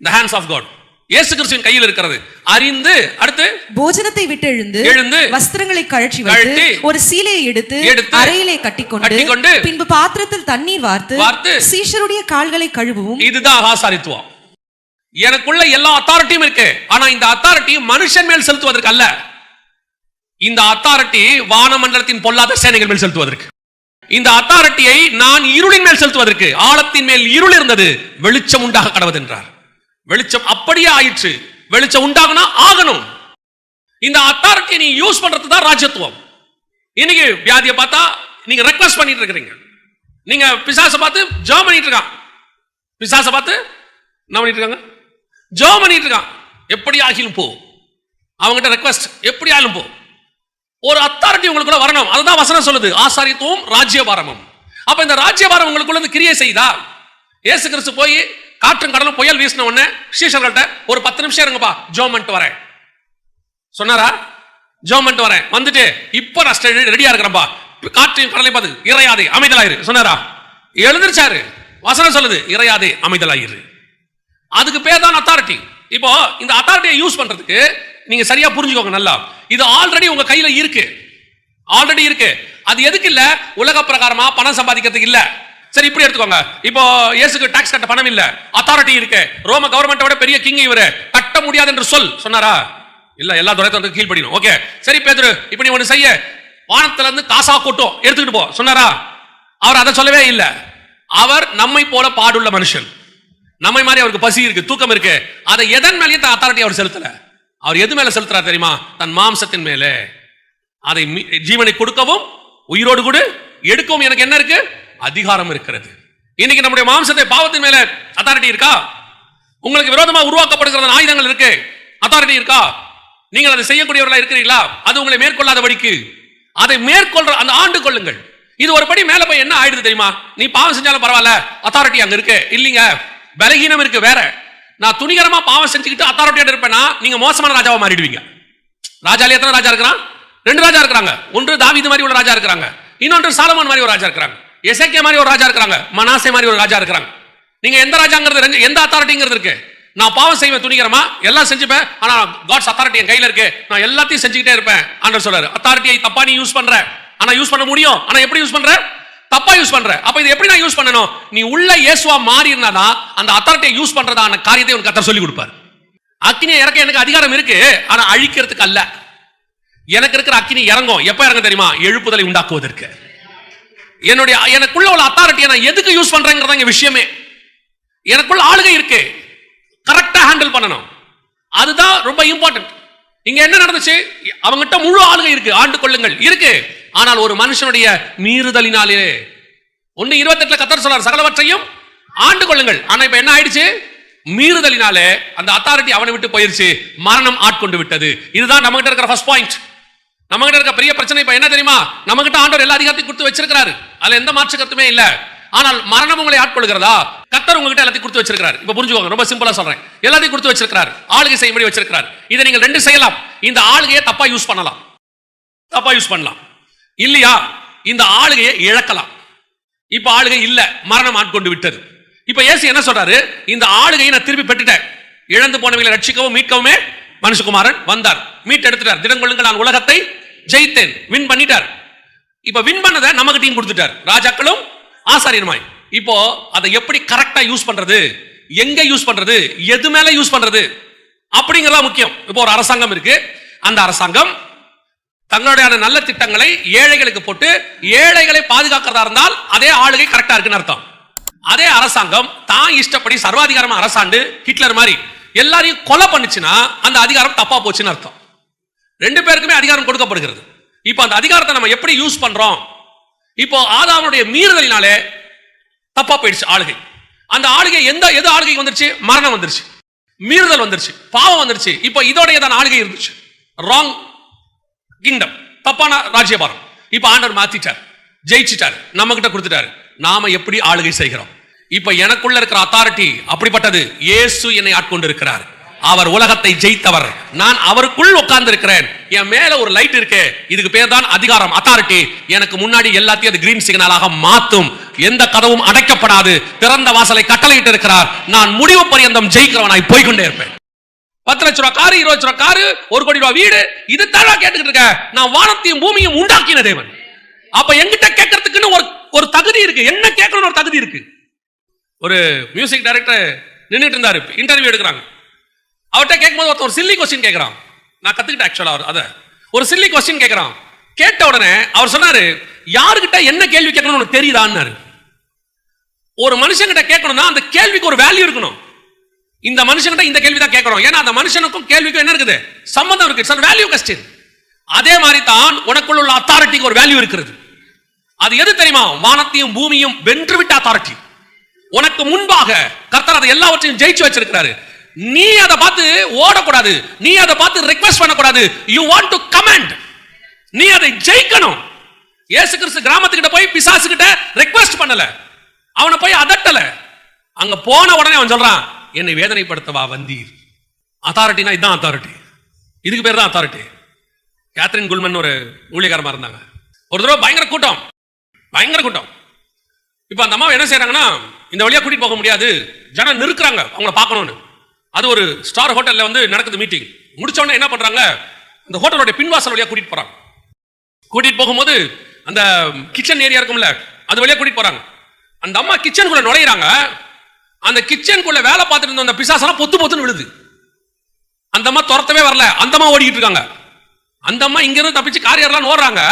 the hands of God. இயேசு கிறிஸ்துவின் கையில் இருக்கிறது. அறிந்து அடுத்து போஜனத்தை விட்டு எழுந்து வஸ்திரங்களை கழற்றி வைத்து ஒரு சீலையை எடுத்து அறையிலே கட்டிக்கொண்டு பின்பு பாத்திரத்தில் தண்ணீர் வார்த்து சீஷருடைய கால்களை கழுவும். இதுதான் ஆசாரித்துவம். எனக்குள்ள எல்லா அத்தாரிட்டியும் இருக்கு. ஆனா இந்த அத்தாரிட்டி மனுஷன் மேல் செலுத்துவதற்கு அல்ல. இந்த அத்தாரிட்டி வானமண்டலத்தின் பொல்லாத சேனைகள் மேல் செலுத்துவதற்கு. இந்த அத்தாரிட்டியை நான் இருளின் மேல் செலுத்துவதற்கு. ஆழத்தின் மேல் இருள் இருந்தது, வெளிச்சம் உண்டாக கடவுது என்றார். வெளிச்சம் அப்படியே ஆயிற்று. வெளிச்சம் உண்டாகனா ஆகணும். இந்த அத்தாரிட்டியை நீ யூஸ் பண்றது தான் ராஜ்யத்துவம். இன்னைக்கு வியாதியை பார்த்தா நீங்க ரெக்வெஸ்ட் பண்ணிட்டு இருக்கீங்க. நீங்க பிசாசை பார்த்து ஜெபம் பண்ணிட்டு இருக்கான். பிசாசை பார்த்து என்ன பண்ணிட்டு இருக்காங்க? ஜெபம் பண்ணிட்டு இருக்கான். எப்படி ஆகிலும் போ. அவங்ககிட்ட ரெக்வெஸ்ட், எப்படி ஆகிலும் போ. ஒரு அத்தாரிட்டி உங்களுக்குள்ள வரணும். அதுதான் வசனம் சொல்லுது, ஆசாரியத்துவம் ராஜ்யபாரமும். அப்ப இந்த ராஜ்யபாரம் உங்களுக்குள்ள கிரியை செய்தா, இயேசு கிறிஸ்து போய் காற்றும் கடலும் புயல் வீசின உடனே சீஷர்கள்ட்ட ஒரு 10 நிமிஷம் இருங்கப்பா, ஜெபம் பண்ணிட்டு வரேன் சொன்னாரா? ஜெபம் பண்ணிட்டு வரேன், வந்துட்டு இப்ப நான் ரெடியா இருக்கிறேன்பா, காற்றையும் கடலை பார்த்து இறையாதே அமைதலாயிரு சொன்னாரா? எழுந்திருச்சாரு. வசனம் சொல்லுது இறையாதே அமைதலாயிரு. அதுக்கு பேர் தான் அத்தாரிட்டி. இப்போ இந்த அத்தாரிட்டியை யூஸ் பண்றதுக்கு நீங்க சரியா புரிஞ்சுக்கோங்க நல்லா. இது ஆல்ரெடி உங்க கையில இருக்கு, ஆல்ரெடி இருக்கு. அது எதுக்கு இல்ல? உலக பிரகாரமா பணம் சம்பாதிக்கிறதுக்கு இல்ல. சரி, இப்படி எடுத்துக்கோங்க. இப்போ இயேசுக்கு டாக்ஸ் கட்ட பணம் இல்ல, அத்தாரிட்டி இருக்கு. ரோம கவர்மெண்டோட பெரிய கிங் இவரு, கட்ட முடியாது என்று சொல் சொன்னாரா? இல்ல, எல்லா துறையும் கீழ்ப்படியும். ஓகே, சரி பேதுரு, இப்ப நீ ஒண்ணு செய்ய, வானத்துல இருந்து காசா கொட்டும் எடுத்துக்கிட்டு போ சொன்னாரா? அவர் அதை சொல்லவே இல்ல. அவர் நம்மை போல பாடுள்ள மனுஷன். நம்மை மாதிரி அவருக்கு பசி இருக்கு, தூக்கம் இருக்கு. அதை எதன் மேலேயும் தான் அத்தாரிட்டி அவர் செலுத்தல. அவர் எது மேல செலுத்துறார் தெரியுமா? தன் மாம்சத்தின் மேலே. அதை ஜீவனை கொடுக்கவும் உயிரோடு கூட எடுக்கவும் எனக்கு என்ன இருக்கு? அதிகாரம் இருக்கிறது. இன்னைக்கு நம்முடைய மாம்சத்தை பாவத்தின் மேல அத்தாரிட்டி இருக்கா? உங்களுக்கு விரோதமா உருவாக்கப்படுகிற ஆயுதங்கள் இருக்கு, அத்தாரிட்டி இருக்கா? நீங்கள் அதை செய்யக்கூடியவர்களா இருக்கிறீங்களா? அது உங்களை மேற்கொள்ளாதபடிக்கு அதை மேற்கொள்ற அந்த ஆண்டு கொள்ளுங்கள். இது ஒரு படி மேல போய் என்ன ஆயிடுது தெரியுமா? நீ பாவம் செஞ்சாலும் பரவாயில்ல, அத்தாரிட்டி அங்க இருக்கு. இல்லீங்க, பலகீனம் இருக்கு வேற. நான் துணிகரமா பாவம் செஞ்சுக்கிட்டு அத்தாரிட்டியோட இருப்பேன்னா நீங்க மோசமான ராஜாவா மாறிடுவீங்க. ராஜால எத்தனை ராஜா இருக்கிறான்? 2 ராஜா இருக்கிறாங்க. ஒன்று தாவீது மாதிரி உள்ள ராஜா இருக்கிறாங்க, இன்னொன்று சாலமோன் மாதிரி ஒரு ராஜா இருக்கிறாங்க, எசேக்கியா மாதிரி ஒரு ராஜா இருக்கிறாங்க, மனாசே மாதிரி ஒரு ராஜா இருக்கிறாங்க. நீங்க எந்த ராஜாங்கிறது, எந்த அத்தாரிட்டிங்கிறது இருக்கு? நான் பாவம் செய்வேன் துணிகரமா, எல்லாம் செஞ்சுப்பேன், ஆனா காட்ஸ் அத்தாரிட்டி என் கையில இருக்கு, நான் எல்லாத்தையும் செஞ்சுக்கிட்டே இருப்பேன். ஆண்டவர் சொல்றாரு, அத்தாரிட்டியை தப்பா நீ யூஸ் பண்ற. ஆனா யூஸ் பண்ண முடியும், ஆனா எப்படி யூஸ் பண்ற? தப்பா யூஸ் பண்ற. அப்ப இது எப்படி நான் யூஸ் பண்ணணும்? நீ உள்ள இயேசுவா மாறி இருந்தாதான் அந்த அத்தாரிட்டியை யூஸ் பண்றதான காரியத்தை உனக்கு கர்த்தர் சொல்லி கொடுப்பார். அக்கினியை இறக்க எனக்கு அதிகாரம் இருக்கு, ஆனா அழிக்கிறதுக்கு அல்ல. எனக்கு இருக்கிற அக்கினி இறங்கும் எப்ப இறங்க தெரியுமா? எழுப்புதலை உண்டாக்குவதற்கு. எனக்குள்ள உள்ள அத்தாரிட்டியை நான் எதுக்கு யூஸ் பண்றேங்கிறத இங்க விஷயமே. எனக்குள்ள ஆளுகை இருக்கு, கரெக்டா ஹேண்டில் பண்ணணும், அதுதான் ரொம்ப இம்பார்ட்டன்ட். இங்க என்ன நடந்துச்சு? அவங்ககிட்ட முழு ஆளுகை இருக்கு, ஆண்டு கொள்ளுங்கள் இருக்கு. ஆனால் ஒரு மனுஷனுடைய மீறுதலினாலே 1:28 கர்த்தர் சொல்றார், சகலவற்றையும் ஆண்டு கொள்ளுங்கள். ஆனா இப்ப என்ன ஆயிடுச்சு? மீறுதலினாலே அந்த அத்தாரிட்டி அவனை விட்டு போயிருச்சு, மரணம் ஆட்கொண்டு விட்டது. இதுதான் நம்ம கிட்ட இருக்கிற ஃபர்ஸ்ட் பாயிண்ட். நம்ம கிட்ட இருக்க பெரிய பிரச்சனை இப்ப என்ன தெரியுமா? நம்ம கிட்ட ஆண்டவர் எல்லா அதிகாரத்தையும் கொடுத்து வச்சிருக்காரு, அதுல எந்த மாற்று கருத்துமே இல்ல. ஆனால் மரணம் உங்களை ஆட்கொள்கிறதா? கர்த்தர் உங்ககிட்ட எல்லாத்தையும் கொடுத்து வச்சிருக்காரு. இப்ப புரிஞ்சுக்கோங்க, ரொம்ப சிம்பிளா சொல்றேன். எல்லாத்தையும் கொடுத்து வச்சிருக்காரு, ஆளுகை செய்யும்படி வச்சிருக்காரு. இதை நீங்கள் ரெண்டு செய்யலாம். இந்த ஆளுகையை தப்பா யூஸ் பண்ணலாம், தப்பா யூஸ் பண்ணலாம் இல்லையா? இந்த ஆளுகையை இழக்கலாம். இப்ப ஆளுகை இல்ல, மரணம் ஆட்கொண்டு விட்டது. இப்ப இயேசு என்ன சொல்றாரு? இந்த ஆளுகையை நான் திருப்பி பெற்றுட்டேன், இழந்து போனவங்களை ரட்சிக்கவும் மீட்கவுமே மனுஷகுமாரன் வந்தார், மீட் எடுத்துட்டார். திடங்கொள்ளுங்கள், நான் உலகத்தை ஜெயித்தேன், வின் பண்ணிட்டார். இப்ப வின் பண்ணதை நமக்கு டீம் கொடுத்துட்டார், ராஜாக்களும் ஆசாரியருமாய். இப்போ அதை எப்படி கரெக்டா யூஸ் பண்றது, எங்க யூஸ் பண்றது, எது மேல யூஸ் பண்றது அப்படிங்கறத முக்கியம். இப்போ ஒரு அரசாங்கம் இருக்கு, அந்த அரசாங்கம் தங்களுடைய நல்ல திட்டங்களை ஏழைகளுக்கு போட்டு ஏழைகளை பாதுகாக்கிறதா இருந்தால் அதே ஆளுகை கரெக்டா இருக்குன்னு அர்த்தம். அதே அரசாங்கம் தான் இஷ்டப்படி சர்வாதிகாரம் அரசாண்டு ஹிட்லர் மாதிரி எல்லாரையும் கொலை பண்ணுச்சுன்னா அந்த அதிகாரம் தப்பா போச்சுன்னு அர்த்தம். ரெண்டு பேருக்குமே அதிகாரம் கொடுக்கப்படுகிறது. இப்போ அந்த அதிகாரத்தை நம்ம எப்படி யூஸ் பண்றோம்? இப்போ ஆதாமுடைய மீறுதலினாலே தப்பா போயிடுச்சு ஆளுகை. அந்த ஆளுகை எது ஆளுகை வந்துருச்சு? மரணம் வந்துருச்சு, மீறுதல் வந்துருச்சு, பாவம் வந்துருச்சு. இப்போ இதோடைய தான் ஆளுகை இருந்துச்சு, ராங் கிங்டம், தப்பான ராஜ்யபாரம். இப்ப ஆண்டவர் மாத்திட்டார், ஜெயிச்சிட்டார், நம்ம கிட்ட கொடுத்துட்டாரு. நாம எப்படி ஆளுகை செய்கிறோம்? இப்ப எனக்குள்ள இருக்கிற அத்தாரிட்டி அப்படிப்பட்டது. இயேசு என்னை ஆட்கொண்டு இருக்கிறார், அவர் உலகத்தை ஜெயித்தவர், நான் அவருக்குள் உட்கார்ந்து இருக்கிறேன். என் மேல ஒரு லைட் இருக்கு, இதுக்கு பேர் தான் அதிகாரம், அத்தாரிட்டி. எனக்கு முன்னாடி எல்லாத்தையும் அது கிரீன் சிக்னலாக மாத்தும். எந்த கதவும் அடைக்கப்படாது, திறந்த வாசலை கட்டளையிட்டு இருக்கிறார். நான் முடிவு பரியந்தம் ஜெயிக்கிறவனாய் போய்கொண்டே இருப்பேன். 10 லட்ச ரூபாய் காரு, 20 லட்ச ரூபாய் காரு, 1 கோடி ரூபாய் வீடு, இது தானா கேட்டுக்கிட்டு இருக்க? நான் வானத்தையும் பூமியும் உண்டாக்கின தேவன். அப்ப எங்கிட்ட கேட்கறதுக்குன்னு ஒரு தகுதி இருக்கு, என்ன கேட்கணும்னு ஒரு தகுதி இருக்கு. ஒரு மியூசிக் டைரக்டர் நின்றுட்டு இருந்தாரு, இன்டர்வியூ எடுக்கிறாங்க. அவர்கிட்ட கேட்கும்போது ஒருத்தர் ஒரு சில்லி கொஸ்டின் கேட்கிறான். நான் கத்துக்கிட்டேன் ஆக்சுவலா, அத ஒரு சில்லி கொஸ்டின் கேட்கிறான். கேட்ட உடனே அவர் சொன்னாரு, யாருக்கிட்ட என்ன கேள்வி கேட்கணும்னு உனக்கு தெரியுதான்னாரு. ஒரு மனுஷங்கிட்ட கேட்கணும்னா அந்த கேள்விக்கு ஒரு வேல்யூ இருக்கணும். இந்த மனுஷங்கிட்ட இந்த கேள்வி தான் கேட்கணும், ஏன்னா அந்த மனுஷனுக்கும் கேள்விக்கும் என்ன இருக்குது? சம்பந்தம் இருக்கு. It's value question. அதே மாதிரி தான் உனக்குள்ள உள்ள அத்தாரிட்டிக்கு ஒரு வேல்யூ இருக்கிறது. அது எது தெரியுமா? வானத்தையும் பூமியும் வென்றுவிட்ட அத்தாரிட்டி. உனக்கு முன்பாக கர்த்தர் அதை எல்லாவற்றையும் ஜெயிச்சு வச்சிருக்கிறாரு. நீ அதை பார்த்து ஓடக்கூடாது, நீ அதை பார்த்து ரிக்வெஸ்ட் பண்ணக்கூடாது. யூ வாண்ட் டு கமாண்ட், நீ அதை ஜெயிக்கணும். இயேசு கிறிஸ்து கிராமத்துக்கிட்ட போய் பிசாசு கிட்ட ரிக்வெஸ்ட் பண்ணல, அவனை போய் அதட்டல. அங்க போன உடனே அவன் சொல்றான், என்னை வேதனைப்படுத்தவா வந்தீர். அத்தாரிட்டினா இதுதான் அத்தாரிட்டி, இதுக்கு பேர் தான் அத்தாரிட்டி. கேத்ரின் குல்மன் ஒரு ஊழியக்காரமா இருந்தாங்க. ஒரு தடவை பயங்கர கூட்டம், பயங்கர கூட்டம். இப்ப அந்த அம்மா என்ன செய்யறாங்கன்னா, இந்த வழியா கூட்டிட்டு போக முடியாது, ஜனம் நிறுக்குறாங்க அவங்கள பார்க்கணும்னு. அது ஒரு ஸ்டார் ஹோட்டல்ல வந்து நடக்குது மீட்டிங். முடிச்ச உடனே என்ன பண்றாங்க, அந்த ஹோட்டலோட பின்வாசல் வழியா கூட்டிட்டு போறாங்க. கூட்டிட்டு போகும்போது அந்த கிச்சன் ஏரியா இருக்கும்ல, அது வழியா கூட்டிட்டு போறாங்க. அந்த அம்மா கிச்சனுக்குள்ள நுழையிறாங்க. அந்த கிச்சனுக்குள்ள வேலை பார்த்துட்டு இருந்த அந்த பிசாசெல்லாம் பொத்து பொத்துன்னு விழுது. அந்த அம்மா துரத்தவே வரல, அந்த அம்மா ஓடிக்கிட்டு இருக்காங்க. அந்த அம்மா இங்க இருந்து தப்பிச்சு காரியெல்லாம் ஓடுறாங்க.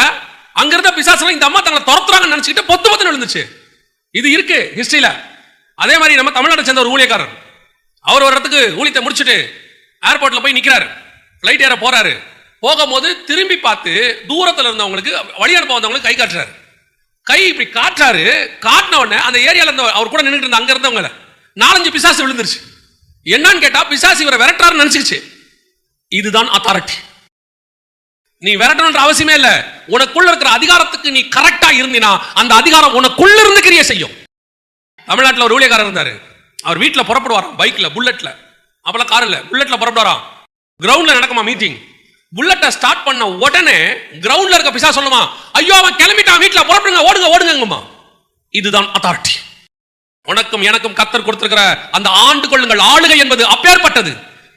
அங்க இருந்த பிசாசெல்லாம் இந்த அம்மா தங்களை துரத்துறாங்கன்னு நினைச்சுக்கிட்டு பொத்து பொத்துன்னு விழுந்துச்சு. இது இருக்கு ஹிஸ்டரியில. அதே மாதிரி நம்ம தமிழ்நாட்டை சேர்ந்த ஒரு ஊழியக்காரர், அவர் ஒரு இடத்துக்கு ஊழியத்தை முடிச்சுட்டு ஏர்போர்ட்ல போய் நிக்கிறாரு, பிளைட் ஏற போறாரு. போகும்போது திரும்பி பார்த்து தூரத்துல இருந்தவங்களுக்கு, வழி அனுப்ப வந்தவங்களுக்கு கை காட்டுறாரு. கை இப்படி காட்டுறாரு. காட்டின உடனே அந்த ஏரியால இருந்த அவர் கூட நின்றுட்டு இருந்த அங்க இருந்தவங்க 4-5 பிசாசு விழுந்துருச்சு. என்னன்னு கேட்டா, பிசாசு இவரை விரட்டாருன்னு நினைச்சுக்கிச்சு. இதுதான் அத்தாரிட்டி. நீ விரட்டணுன்ற அவசியமே இல்ல. உனக்குள்ள இருக்கிற அதிகாரத்துக்கு நீ கரெக்டா இருந்தினா அந்த அதிகாரம் உனக்குள்ள இருந்து கிரியை செய்யும். தமிழ்நாட்டில் ஒரு ஊழியக்காரர் இருந்தாரு. அவர் வீட்டுல புறப்படுவாராம், பைக்ல, புல்லட்ல. அப்பெல்லாம் கார் இல்ல, புல்லட்ல புறப்படுவாராம். கிரவுண்ட்ல நடக்குமா மீட்டிங். புல்லட்டை ஸ்டார்ட் பண்ண உடனே கிரவுண்ட்ல இருக்க பிசாசு சொல்லுமா, ஐயோ அவன் கிளம்பிட்டான், வீட்டுல புறப்படுங்க, ஓடுங்க ஓடுங்கம்மா. இதுதான் அத்தாரிட்டி. உனக்கும் எனக்கும் கர்த்தர் கொடுத்திருக்கிற அந்த ஆண்டு கொள்ளுங்கள் ஆளுகை என்பது அப்பேற்பட்டது.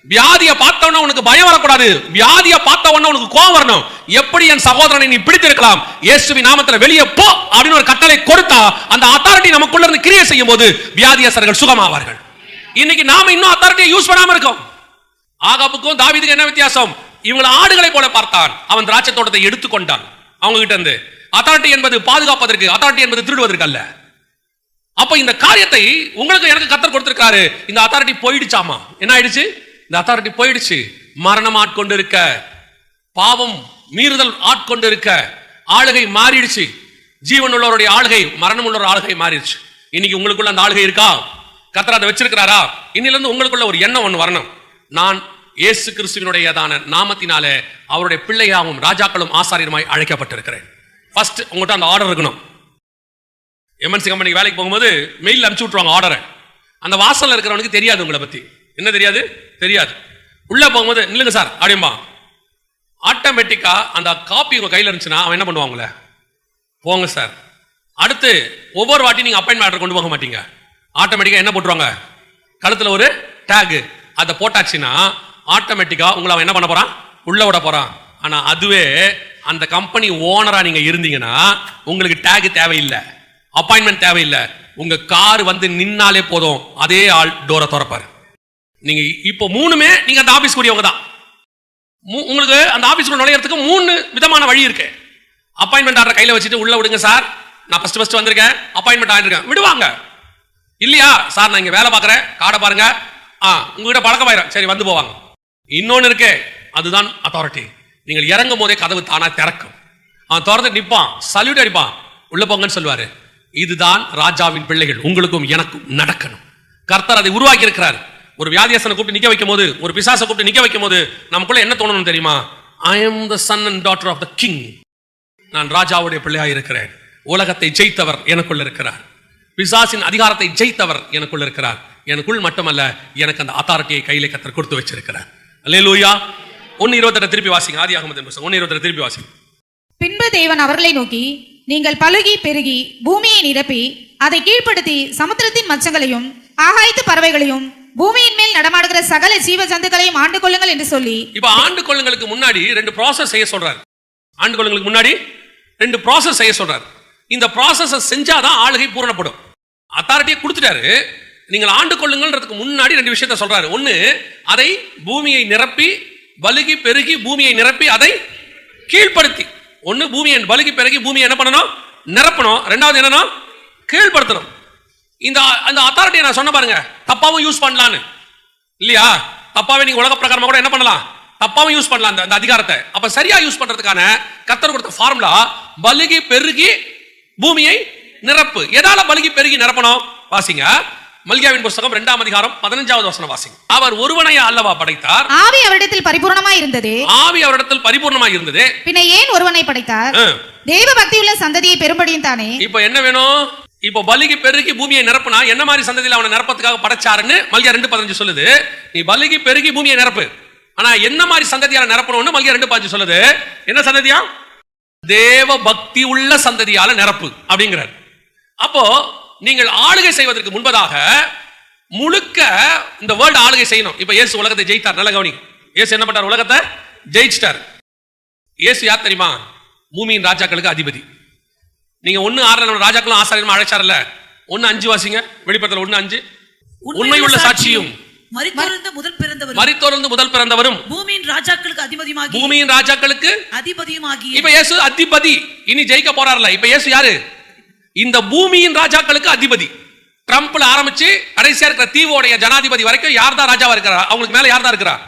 வியாதியை பார்த்தவன உனக்கு பயம் வரக்கூடாது, வியாதியை பார்த்தவன உனக்கு கோபம் வரணும். எப்படி என் சகோதரனை நீ பிடித்திருக்கலாம், இயேசுவின் நாமத்தில் வெளியே போ அப்படின்னு ஒரு கட்டளை கொடுத்தா அந்த அத்தாரிட்டி நமக்குள்ள இருந்து கிரியை செய்யும் போது வியாதியஸ்தர்கள் சுகமாவார்கள். இன்னைக்கு நாம இன்னும் அத்தாரிட்டியை யூஸ் பண்ணாம இருக்கோம். ஆகாபுக்கும் தாவீதுக்கும் என்ன வித்தியாசம்? இவங்களை ஆடுகளை போல பார்த்தான், அவன் திராட்சை தோட்டத்தை எடுத்துக்கொண்டான். அவங்க கிட்ட இருந்து. அத்தாரிட்டி என்பது பாதுகாப்பதற்கு, அத்தாரிட்டி என்பது திருடுவதற்கு அல்ல. அப்ப இந்த காரியத்தை உங்களுக்கு எனக்கு கர்த்தர் கொடுத்திருக்காரு. இந்த அத்தாரிட்டி போயிடுச்சாமா? என்ன ஆயிடுச்சு? இந்த அத்தாரிட்டி போயிடுச்சு. மரணம் ஆட்கொண்டு இருக்க, பாவம் மீறுதல் ஆட்கொண்டு இருக்க, ஆளுகை மாறிடுச்சு. ஜீவன் உள்ளவருடைய ஆளுகை மரணம் உள்ள ஒரு ஆளுகை மாறிடுச்சு. இன்னைக்கு உங்களுக்குள்ள அந்த ஆளுகை இருக்கா? கர்த்தர் அதை வச்சிருக்கிறாரா? இன்னில இருந்து உங்களுக்குள்ள ஒரு எண்ணம் ஒன்று வரணும். நான் இயேசு கிறிஸ்துவினுடையதான நாமத்தினாலே அவருடைய பிள்ளையாவும் ராஜாக்களும் ஆசாரியருமாய் அழைக்கப்பட்டிருக்கிறேன். ஃபர்ஸ்ட் உங்கள்கிட்ட அந்த ஆர்டர் இருக்கணும். எம்என்சி கம்பெனிக்கு வேலைக்கு போகும்போது மெயில் அனுப்பிச்சு விட்டுருவாங்க ஆர்டரை. அந்த வாசல்ல இருக்கிறவனுக்கு தெரியாது உங்களை பத்தி. என்ன தெரியாது? தெரியாது. உள்ள போகும்போது நில்லுங்க சார் அப்படின்பா. ஆட்டோமேட்டிக்கா அந்த காப்பி உங்க கையில் இருந்துச்சுன்னா அவன் என்ன பண்ணுவாங்கள, போங்க சார். அடுத்து ஒவ்வொரு வாட்டி நீங்க அப்பாயின்மெண்ட் ஆர்டர் கொண்டு போக மாட்டீங்க. ஆட்டோமேட்டிக்கா என்ன போட்டுருவாங்க, கழுத்துல ஒரு டேக். அதை போட்டாச்சுன்னா ஆட்டோமேட்டிக்கா உங்களை அவன் என்ன பண்ண போறான், உள்ள விட போறான். ஆனா அதுவே அந்த கம்பெனி ஓனரா நீங்க இருந்தீங்கன்னா உங்களுக்கு டேக் தேவையில்லை, அப்பாயின்மெண்ட் தேவையில்லை. உங்க கார் வந்து நின்னாலே போதும், அதே ஆள் டோரை திறப்பாரு. நீங்க இப்போ மூணுமே நீங்க அந்த ஆபீஸ் கூடியவங்க தான். உங்களுக்கு அந்த ஆபீஸ்க்குள்ள நுழையறதுக்கு 3 விதமான வழி இருக்கு. அப்பாயின்மெண்ட் ஆர்டர் கையில வச்சுட்டு உள்ள விடுங்க சார், நான் ஃபர்ஸ்ட் வந்திருக்கேன், அப்பாயின்மெண்ட் ஆகிருக்கேன், விடுவாங்க. இல்லையா சார் நான் இங்க வேலை பார்க்குறேன், கார்டை பாருங்க, உங்ககிட்ட பழக்கமாயிரும், சரி வந்து போவாங்க. இன்னொன்னு இருக்கு, அதுதான் அத்தாரிட்டி. நீங்கள் இறங்கும் போதே கதவு தானா திறக்கும். அவன் திறந்து நிற்பான், சல்யூட் அடிப்பான், உள்ள போங்கன்னு சொல்லுவாரு. இதுதான் ராஜாவின் பிள்ளைகள் உங்களுக்கும் எனக்கும் நடக்கணும். கர்த்தர் அதை உருவாக்கி இருக்கிறார். ஒரு வியாதியஸ்தனை கூப்பிட்டு நிக்க வைக்கும் போது, ஒரு பிசாசை கூப்பிட்டு நிக்க வைக்கும் போது நமக்குள்ள என்ன தோணணும் தெரியுமா? I am the son and daughter of the king. நான் ராஜாவுடைய பிள்ளையாக இருக்கிறேன். உலகத்தை ஜெயித்தவர் எனக்குள்ள இருக்கிறார். பிசாசின் அதிகாரத்தை ஜெயித்தவர் எனக்குள்ள இருக்கிறார். எனக்குள் மட்டுமல்ல, எனக்கு அந்த அத்தாரிட்டியை கையில கர்த்தர் கொடுத்து வச்சிருக்கிறார். அல்லேலூயா. 1:28 திருப்பி வாசிங்க. ஆதியாகமத்தின் புத்தகம் 1:28 திருப்பி வாசிங்க. பின்பு தேவன் அவர்களை நோக்கி, நீங்கள் பலுகி பெருகி பூமியை நிரப்பி அதை கீழ்ப்படுத்தி சமுத்திரத்தின் மச்சங்களையும் ஆகாயத்து பறவைகளையும் பூமியின் மேல் நடமாடுகிற சகல ஜீவ ஜந்துக்களையும் ஆண்டு கொள்ளுங்கள் என்று சொல்லி. இப்ப ஆண்டு கொள்ளுங்களுக்கு முன்னாடி 2 ப்ராசஸ் செய்ய சொல்றாரு. ஆண்டு கொள்ளுங்களுக்கு முன்னாடி 2 ப்ராசஸ் செய்ய சொல்றாரு. இந்த ப்ராசஸ் செஞ்சாதான் ஆளுகை பூரணப்படும். அத்தாரிட்டியை கொடுத்துட்டாரு. நீங்கள் ஆண்டு கொள்ளுங்கள்ன்றதுக்கு முன்னாடி 2 விஷயத்த சொல்றாரு. ஒன்னு, அதை பூமியை நிரப்பி பலுகி பெருகி பூமியை நிரப்பி அதை கீழ்ப்படுத்தி. ஒன்னு பூமியை பலுகி பெருகி பூமியை என்ன பண்ணணும், நிரப்பணும். ரெண்டாவது என்னன்னா கீழ்படுத்தணும். இந்த அந்த அத்தாரிட்டியை நான் சொன்ன பாருங்க, தப்பாவும் யூஸ் பண்ணலான்னு இல்லையா? தப்பாவே நீங்க உலக பிரகாரமா கூட என்ன பண்ணலாம், தப்பாவும் யூஸ் பண்ணலாம் அந்த அதிகாரத்தை. அப்ப சரியா யூஸ் பண்றதுக்கான கர்த்தர் கொடுத்த ஃபார்முலா பலுகி பெருகி பூமியை நிரப்பு. எதால பலுகி பெருகி நிரப்பணும்? வாசிங்க மல்கியாவின் புத்தகம் 2ஆம் அதிகாரம் 15வது வசனம் வாசிங்க. அவர் ஒருவனையே அல்லவா படைத்தார், ஆவி அவரிடத்தில் பரிபூர்ணமாய் இருந்தது. ஆவி அவரிடத்தில் பரிபூர்ணமாய் இருந்தது. பின்ன ஏன் ஒருவனை படைத்தார்? தேவ பக்தியுள்ள சந்ததியை பெரும்படியும் தானே. இப்போ என்ன வேணும்? இப்போ பலுகி பெருகி பூமியை நிரப்புனா என்ன மாதிரி சந்ததியில் அவனை நிரப்பத்துக்காக படைச்சாருன்னு மல்கியா 2:15 சொல்லுது. நீ பலுகி பெருகி பூமியை நிரப்பு, ஆனா என்ன மாதிரி சந்ததியால நிரப்பணும்னு மல்கியா 2:15 சொல்லுது. என்ன சந்ததியா? தேவ பக்தி உள்ள சந்ததியால நிரப்பு அப்படிங்கிறார். அப்போ நீங்கள் ஆளுகை செய்வதற்கு முன்பதாக முழுக்க இந்த வேர்ல்ட் ஆளுகை செய்யணும். இப்ப இயேசு உலகத்தை ஜெயித்தார். நல்ல கவனிங்க. இயேசு என்ன பண்ணார்? உலகத்தை ஜெயிச்சிட்டார். இயேசு யார் தெரியுமா? பூமியின் ராஜாக்களுக்கு அதிபதி. நீங்க 1:6 ராஜாக்களும் ஆசாரியரும் அழைச்சார்ல. 1:5 வாசிங்க. வெளிப்படுத்தல் 1:5. உண்மை உள்ள சாட்சியும் மரித்தோர்ந்து முதல் பிறந்தவரும் பூமியின் ராஜாக்களுக்கு அதிபதியுமாகி. இப்ப இயேசு அதிபதி. இனி ஜெயிக்க போறார்ல. இப்ப இயேசு யாரு? இந்த பூமியின் ராஜாக்களுக்கு அதிபதி. ட்ரம்ப்ல ஆரம்பிச்சு கடைசியா இருக்கிற தீவோடைய ஜனாதிபதி வரைக்கும் யார் தான் ராஜாவா இருக்கிறார்? அவங்களுக்கு மேல யார் தான் இருக்கிறார்?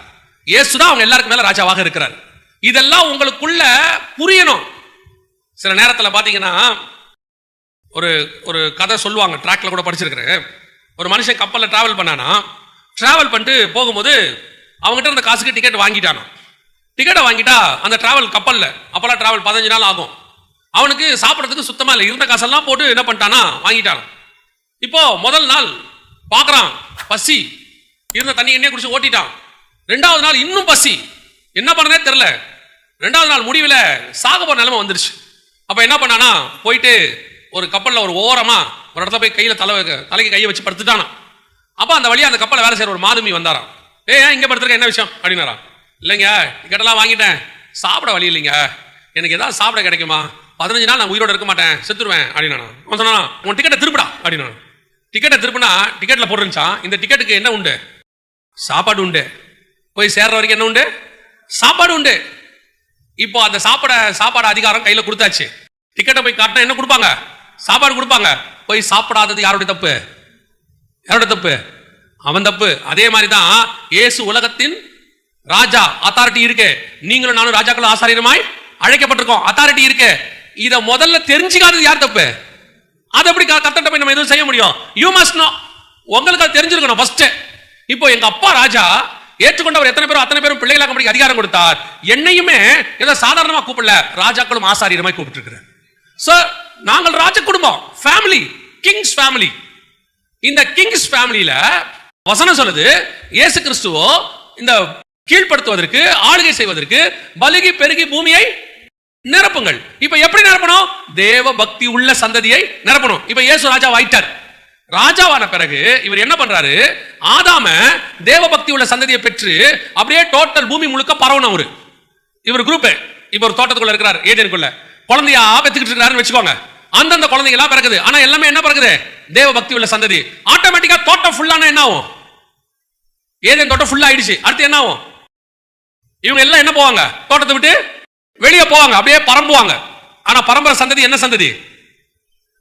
இயேசு தான் அவங்க எல்லாருக்கும் மேல ராஜாவாக இருக்கிறார். இதெல்லாம் உங்களுக்குள்ள புரியணும். சில நேரத்தில் பாத்தீங்கன்னா ஒரு கதை சொல்லுவாங்க, ட்ராக்ல கூட படிச்சிருக்கிறேன். ஒரு மனுஷன் கப்பல்ல டிராவல் பண்ணானா, டிராவல் பண்ணிட்டு போகும்போது அவங்ககிட்ட இருந்த காசுக்கு டிக்கெட் வாங்கிட்டானா. டிக்கெட்டை வாங்கிட்டா அந்த டிராவல் கப்பல்ல அப்பெல்லாம் டிராவல் 15 நாள் ஆகும். அவனுக்கு சாப்பிட்றதுக்கு சுத்தமா இல்லை. இருந்த காசெல்லாம் போட்டு என்ன பண்ணிட்டானா, வாங்கிட்டான். இப்போ முதல் நாள் பார்க்கறான், பசி, இருந்த தண்ணி எண்ணெய் குடிச்சு ஓட்டிட்டான். 2வது நாள் இன்னும் பசி, என்ன பண்ணனே தெரியல. 2வது நாள் முடிவில் சாக போற நிலைமை வந்துருச்சு. அப்ப என்ன பண்ணானா, போயிட்டு ஒரு கப்பல்ல ஒரு ஓரமா ஒரு இடத்துல போய் கையில தலைக்கு கையை வச்சு படுத்துட்டானா. அப்ப அந்த வழியா அந்த கப்பலை வேலை செய்யற ஒரு மாலுமி வந்தாராம். இங்க படுத்துருக்க, என்ன விஷயம் அப்படின்னாராம். இல்லைங்க, டிக்கெட்டெல்லாம் வாங்கிட்டேன், சாப்பிட வழி இல்லைங்க, எனக்கு ஏதாவது சாப்பிட கிடைக்குமா? 15 நாள் நான் உயிரோட இருக்க மாட்டேன், செத்துருவேன் அப்படின்னா. அவன் சொன்னா, உன் டிக்கெட்டை திருப்பிடா அப்படின்னா. டிக்கெட்டை திருப்பினா டிக்கெட்ல போட்டுருந்துச்சான், இந்த டிக்கெட்டுக்கு என்ன உண்டு? சாப்பாடு உண்டு. போய் சேர்ற வரைக்கும் என்ன உண்டு? சாப்பாடு உண்டு. இப்போ அந்த சாப்பாடு அதிகாரம் கையில கொடுத்தாச்சு. டிக்கெட்டை போய் காட்டினா என்ன கொடுப்பாங்க? சாப்பாடு கொடுப்பாங்க. போய் சாப்பிடாதது யாருடைய தப்பு? யாருடைய தப்பு? அவன் தப்பு. அதே மாதிரிதான் இயேசு உலகத்தின் ராஜா, அத்தாரிட்டி இருக்கு. நீங்களும் நானும் ராஜாக்களும் ஆசாரியருமாய் அழைக்கப்பட்டிருக்கோம், அத்தாரிட்டி இருக்கு. இத முதல்ல தெரிஞ்சுக்காதது யார் தப்பு? அதை எப்படி கர்த்தர்ட்ட போய் நம்ம எதுவும் செய்ய முடியும்? You must know. உங்களுக்கு அது தெரிஞ்சிருக்கணும் ஃபர்ஸ்ட். இப்போ எங்க அப்பா ராஜா, ஏற்றுக்கொண்டவர் எத்தனை பேரும் அத்தனை பேரும் பிள்ளைகளாக முடிக்க அதிகாரம் கொடுத்தார். என்னையுமே ஏதோ சாதாரணமா கூப்பிடல, ராஜாக்களும் ஆசாரியருமாய் கூப்பிட்டு இருக்கிறேன். சோ நாங்கள் ராஜ குடும்பம், ஃபேமிலி, கிங்ஸ் ஃபேமிலி. இந்த கிங்ஸ் ஃபேமிலியில வசனம் சொல்லுது, இயேசு கிறிஸ்துவோ இந்த கீழ்ப்படுத்துவதற்கு, ஆளுகை செய்வதற்கு பலுகி பெருகி பூமியை நிரப்புங்கள். இப்ப எப்படி நிரப்பணும்? தேவ பக்தி உள்ள சந்ததியை நிரப்பணும். இப்ப இயேசு ராஜா ஆயிட்டார். ராஜாவான பிறகு இவர் என்ன பண்றாரு? ஆதாம தேவ பக்தி உள்ள சந்ததியை பெற்று அப்படியே டோட்டல் பூமி முழுக்க பரவணும். இவர் குரூப் இப்ப ஒரு தோட்டத்துக்குள்ள இருக்கிறார், ஏதேனுக்குள்ள குழந்தையா பெத்துக்கிட்டு இருக்காருன்னு வச்சுக்கோங்க. அந்தந்த குழந்தைகளா பிறகுது. ஆனா எல்லாமே என்ன பிறகுது? தேவ பக்தி உள்ள சந்ததி. ஆட்டோமேட்டிக்கா தோட்டம் ஃபுல்லான என்ன ஆகும்? ஏதேன் தோட்டம் ஃபுல்லா ஆயிடுச்சு. அடுத்து என்ன ஆகும்? இவங்க எல்லாம் என்ன போவாங்க? தோட்டத்தை விட்டு வெளியே போவாங்க, அப்படியே பரம்புவாங்க. ஆனா பரம்பரை சந்ததி என்ன சந்ததி?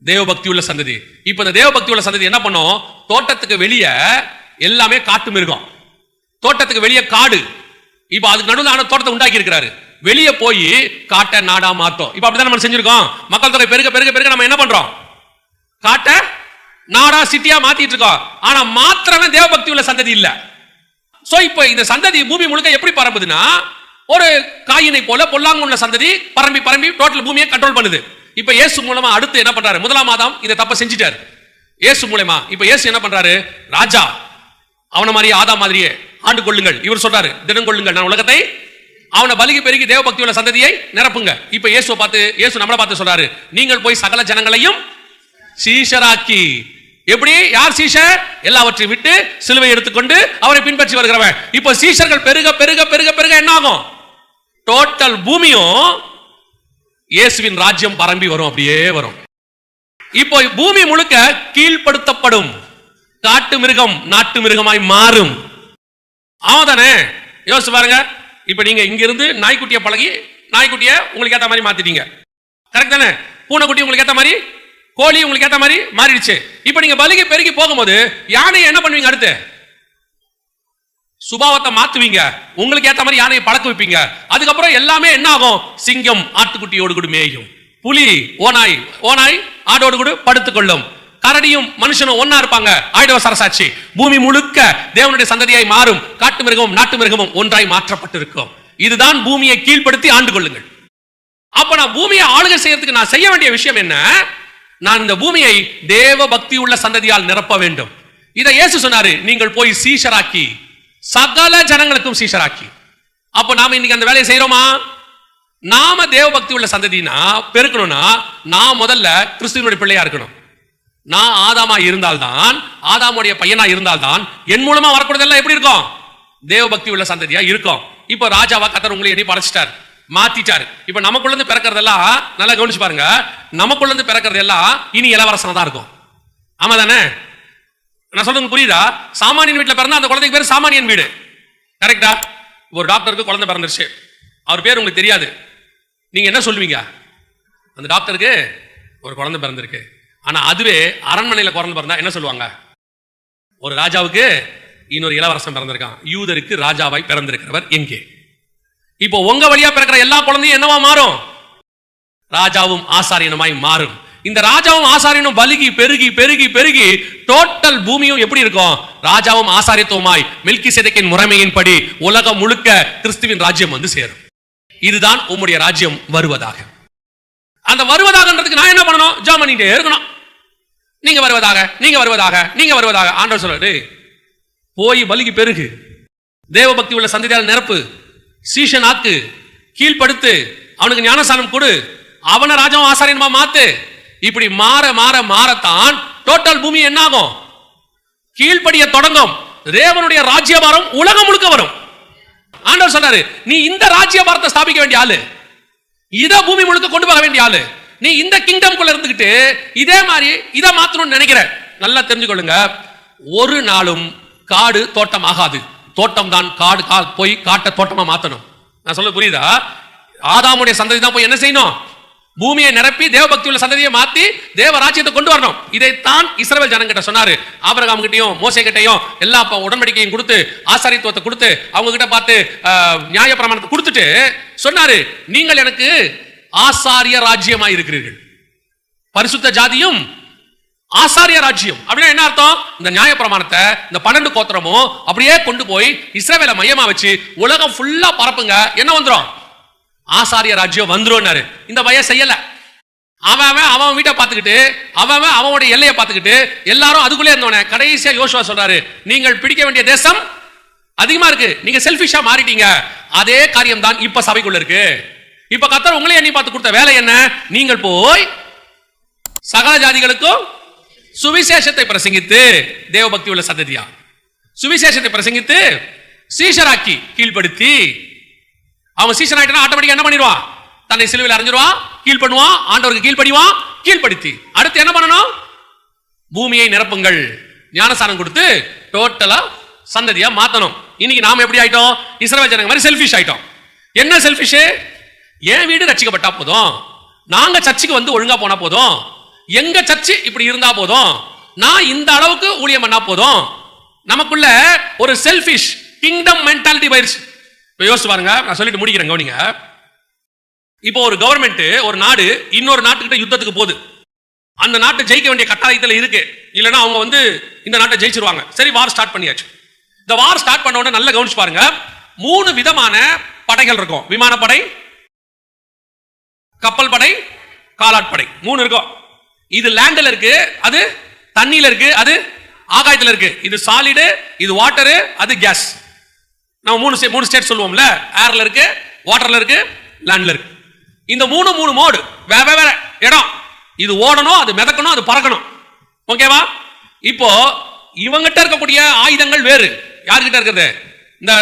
தேவ பக்தி உள்ள சந்ததி. இப்ப இந்த தேவ பக்தி உள்ள சந்ததி என்ன பண்ணும்? தோட்டத்துக்கு வெளியே எல்லாமே காட்டு மிருகம், தோட்டத்துக்கு வெளியே காடு. இப்ப அதுக்கு நடுவில் தோட்டத்தை உண்டாக்கி இருக்கிறாரு. வெளியே போய் காட்ட நாடா மாத்தோம். இப்ப அப்படிதான் நம்ம செஞ்சிருக்கோம். மக்கள் தொகை பெருக பெருக பெருக நம்ம என்ன பண்றோம்? காட்ட நாடா சிட்டியா மாத்திட்டு இருக்கோம். ஆனா மாத்திரமே தேவ பக்தி உள்ள சந்ததி இல்ல. சோ இப்போ இந்த சந்ததி பூமி முழுக்க எப்படி பரம்புதுன்னா, ஒரு காயினை போல பொல்லாங்கு உள்ள சந்ததி பரம்பி பரம்பி டோட்டல் பூமியை கண்ட்ரோல் பண்ணுது. இப்ப இயேசு மூலமா அடுத்து என்ன பண்றாரு? முதலாம் ஆதாம் இதை தப்ப செஞ்சிட்டாரு. இயேசு மூலமா இப்ப இயேசு என்ன பண்றாரு? ராஜா அவன மாதிரியே ஆதாம் மாதிரியே ஆண்டு கொள்ளுங்கள். இவர் சொல்றாரு, தினம் கொள்ளுங்கள் நான் உலகத்தை. அவனை பலுகி பெருகி தேவ பக்தி உள்ள சந்ததியை நிரப்புங்க. இப்ப இயேசு பார்த்து, இயேசு நம்மளை பார்த்து சொல்றாரு, நீங்கள் போய் சகல ஜனங்களையும் சீஷராக்கி. எப்படி? யார் சீஷர்? எல்லாவற்றையும் விட்டு சிலுவை எடுத்துக்கொண்டு அவரை பின்பற்றி வருகிறவன். இப்ப சீஷர்கள் பெருக பெருக பெருக பெருக என்ன ஆகும்? டோட்டல் பூமியும் இயேசுவின் ராஜ்யம் பரம்பி வரும், அப்படியே வரும். இப்போ பூமி முழுக்க கீழ்ப்படுத்தப்படும். காட்டு மிருகம் நாட்டு மிருகமாய் மாறும். ஆமாதானே? யோசிச்சு பாருங்க. இப்ப நீங்க இங்க இருந்து நாய்க்குட்டியை பழகி நாய்க்குட்டியை உங்களுக்கு ஏத்த மாதிரி மாத்திட்டீங்க. கரெக்ட் தானே? பூனைக்குட்டி உங்களுக்கு ஏத்த மாதிரி, கோழி உங்களுக்கு ஏத்த மாதிரி மாறிடுச்சு. இப்ப நீங்க பலுகி பெருகி போகும்போது யானையை என்ன பண்ணுவீங்க? அடுத்து சுபாவத்தை மாத்துவீங்க, உங்களுக்கு ஏத்த மாதிரி யானையை பழக்க வைப்பீங்க. அதுக்கப்புறம் எல்லாமே என்ன ஆகும்? சிங்கம் ஆட்டுக்குட்டியோடு கூட மேயும், புலி ஓனாய் ஆடோடு கூட படுத்துக்கொள்ளும், கரடியும் மனுஷனும் ஒன்னா இருப்பாங்க. ஆயிடவ சரசாட்சி. பூமி முழுக்க தேவனுடைய சந்ததியாய் மாறும். காட்டு மிருகமும் நாட்டு மிருகமும் ஒன்றாய் மாற்றப்பட்டிருக்கும். இதுதான் பூமியை கீழ்ப்படுத்தி ஆண்டு கொள்ளுங்கள். அப்ப நான் பூமியை ஆளுகை செய்யறதுக்கு நான் செய்ய வேண்டிய விஷயம் என்ன? நான் இந்த பூமியை தேவ பக்தி உள்ள சந்ததியால் நிரப்ப வேண்டும். இதை இயேசு சொன்னாரு, நீங்கள் போய் சீஷராக்கி, சகல ஜனங்களுக்கும் சீஷராக்கி. அப்ப நாம இன்னைக்கு அந்த வேலையை செய்யறோமா? நாம தேவ பக்தி உள்ள சந்ததினா பெருக்கணும்னா நான் முதல்ல கிறிஸ்துவினுடைய பிள்ளையா இருக்கணும். நான் ஆதாமா இருந்தால்தான், ஆதாமுடைய பையனா இருந்தால்தான் என் மூலமா வரக்கூடியதெல்லாம் எப்படி இருக்கும்? தேவ பக்தி உள்ள சந்ததியா இருக்கும். இப்ப ராஜாவா கர்த்தர் உங்களை எண்ணி படைச்சிட்டார், மாத்திட்டாரு. இப்ப நமக்குள்ள இருந்து பிறக்கிறதெல்லாம் நல்லா கவனிச்சு பாருங்க. நமக்குள்ள இருந்து பிறக்கிறது எல்லாம் இனி இளவரசனா தான் இருக்கும். ஆமா தானே? நான் சொல்றது புரியுதா? சாமானியன் வீட்டுல பிறந்தா அந்த குழந்தைக்கு பேர் சாமானியன் வீடு. கரெக்டா? ஒரு டாக்டருக்கு குழந்தை பிறந்துருச்சு, அவர் பேர் உங்களுக்கு தெரியாது. நீங்க என்ன சொல்லுவீங்க? அந்த டாக்டருக்கு ஒரு குழந்தை பிறந்திருக்கு. ஆனா அதுவே அரண்மனையில குழந்தை பிறந்தா என்ன சொல்லுவாங்க? ஒரு ராஜாவுக்கு இன்னொரு இளவரசன் பிறந்திருக்கான், யூதருக்கு ராஜாவாய் பிறந்திருக்கிறவர் எங்கே? இப்போ உங்க வழியா பிறக்கிற எல்லா குழந்தையும் என்னவா மாறும்? ராஜாவும் ஆசாரியனுமாய் மாறும். இந்த ராஜாவும் ஆசாரியனும் பலுகி பெருகி பெருகி பெருகி டோட்டல் பூமியும் எப்படி இருக்கும்? ராஜாவும் ஆசாரியத்துவமாய் மெல்கிசேதேக்கின் முறைமையின்படி உலகம் முழுக்க கிறிஸ்துவின் ராஜ்யம் வந்து சேரும். இதுதான் உம்முடைய ராஜ்யம் வருவதாக. அந்த வருவதாகன்றதுக்கு நான் என்ன பண்ணணும்? ஜெபம் பண்ணிட்டே இருக்கணும். நீங்க வருவதாக, நீங்க வருவதாக, நீங்க வருவதாக. ஆண்டவர் சொல்றாரு, போய் பலுகி பெருகு, தேவ பக்தி உள்ள சந்ததியால் நிரப்பு, சீஷன் ஆக்கு, கீழ்படுத்து, அவனுக்கு ஞானஸ்நானம் கொடு, அவனை ராஜாவும் ஆசாரியனுமா மாத்து. இப்படி மாற மாற மாறத்தான் டோட்டல் பூமி என்ன ஆகும்? கீழ்படிய தொடங்கும். தேவனுடைய ராஜ்யபாரம் உலகம் முழுக்க வரும். ஆண்டவர் சொல்றாரு, நீ இந்த ராஜ்யபாரத்தை ஸ்தாபிக்க வேண்டிய ஆளு, இத பூமி முழுக்க கொண்டு போக வேண்டிய ஆளு. நீ இந்த கிங்டம்குள்ள இருந்துகிட்டு இதே மாதிரி இதை மாத்தணும்னு நினைக்கிற. நல்லா தெரிஞ்சுக்கொள்ளுங்க, ஒரு நாளும் காடு தோட்டம் ஆகாது. தோட்டம் தான் காடு போய் காட்ட தோட்டமா மாத்தணும். நான் சொல்ல புரியுதா? ஆதாமுடைய சந்ததி தான் போய் என்ன செய்யணும்? பூமியை நிரப்பி தேவபக்தி உள்ள சந்ததியை மாத்தி தேவ ராஜ்யத்தை கொண்டு வரணும். இதைத்தான் இஸ்ரவேல் ஜனங்கிட்ட சொன்னாரு. ஆபிரகாம் கிட்டையும் மோசே கிட்டையும் எல்லா உடன்படிக்கையும் கொடுத்து ஆசாரித்துவத்தை கொடுத்து அவங்க கிட்ட பார்த்து நியாய பிரமாணத்தை கொடுத்துட்டு சொன்னாரு, நீங்கள் எனக்கு ஆசாரிய ராஜ்யமாய் இருக்கிறீர்கள், பரிசுத்த ஜாதியும் ஆசாரிய ராஜ்யம். அப்படின்னா என்ன அர்த்தம்? இந்த நியாய பிரமாணத்தை இந்த 12 கோத்திரமும் அப்படியே கொண்டு போய் இஸ்ரவேலை மையமா வச்சு உலகம் ஃபுல்லா பரப்புங்க, என்ன வந்துரும்? ஆசாரிய ராஜ்யம் வந்துரும்னாரு. இந்த பையன் செய்யல. அவன் வீட்டை பார்த்துக்கிட்டு அவனுடைய எல்லையை பார்த்துக்கிட்டு எல்லாரும் அதுக்குள்ளே இருந்தோன்னே கடைசியா யோசுவா சொல்றாரு, நீங்கள் பிடிக்க வேண்டிய தேசம் அதிகமா இருக்கு, நீங்க செல்ஃபிஷா மாறிட்டீங்க. அதே காரியம் தான் இப்ப சபைக்குள்ள இருக்கு. இப்ப கர்த்தர் உங்களே எண்ணி பார்த்து கொடுத்த வேலை என்ன? நீங்கள் போய் சகல ஜாதிகளுக்கும் சுவிசேஷத்தை பிரசங்கித்து, தேவபக்தி உள்ள சந்ததியா சுவிசேஷத்தை பிரசங்கித்து சீஷராக்கி கீழ்படுத்தி, அவன் சீசன் ஆயிட்டா ஆட்டோமேட்டிக்கா என்ன பண்ணிடுவான்? தன்னை சிலுவையில் அறைஞ்சிருவான், கீழ் பண்ணுவான், ஆண்டவருக்கு கீழ்ப்படிவான். கீழ்படுத்தி அடுத்து என்ன பண்ணணும்? பூமியை நிரப்புங்கள், ஞானஸ்தானம் கொடுத்து டோட்டலா சந்ததியா மாத்தணும். இன்னைக்கு நாம எப்படி ஆயிட்டோம்? இஸ்ரவேல் ஜனங்க மாதிரி செல்ஃபிஷ் ஆயிட்டோம். என்ன செல்ஃபிஷ்? என் வீடு ரட்சிக்கப்பட்டா போதும், நாங்க சர்ச்சுக்கு வந்து ஒழுங்கா போனா போதும், எங்க சர்ச்சு இப்படி இருந்தா போதும், நான் இந்த அளவுக்கு ஊழியம் பண்ணா போதும். நமக்குள்ள ஒரு செல்ஃபிஷ் கிங்டம் மென்டாலிட்டி போயிருச்சு. யோசிச்சு பாருங்க, நான் சொல்லிட்டு முடிக்கிறேன், கவனிங்க. இப்போ ஒரு கவர்மெண்ட், ஒரு நாடு இன்னொரு நாட்டுக்கிட்ட யுத்தத்துக்கு போகுது. அந்த நாட்டை ஜெயிக்க வேண்டிய கட்டாயத்தில் இருக்கு, இல்லைன்னா அவங்க வந்து இந்த நாட்டை ஜெயிச்சிருவாங்க. சரி, வார் ஸ்டார்ட் பண்ணியாச்சு. இந்த வார் ஸ்டார்ட் பண்ண உடனே நல்லா கவனிச்சு பாருங்க, 3 விதமான படைகள் இருக்கும். விமானப்படை, கப்பல் படை, காலாட்படை, 3 இருக்கும். இது லேண்ட்ல இருக்கு, அது தண்ணியில இருக்கு, அது ஆகாயத்தில் இருக்கு. இது சாலிடு, இது வாட்டரு, அது கேஸ். நம்ம 3 ஸ்டேட் சொல்லுவோம்ல, ஏர்ல இருக்கு, வாட்டர்ல இருக்கு, லேண்ட்ல இருக்கு. இந்த 3 மோடு, வேற இடம். இது ஓடணும், அது மிதக்கணும், அது பறக்கணும். ஓகேவா? இப்போ இவங்கிட்ட இருக்கக்கூடிய ஆயுதங்கள் வேறு. யார்கிட்ட இருக்கிறது? இந்த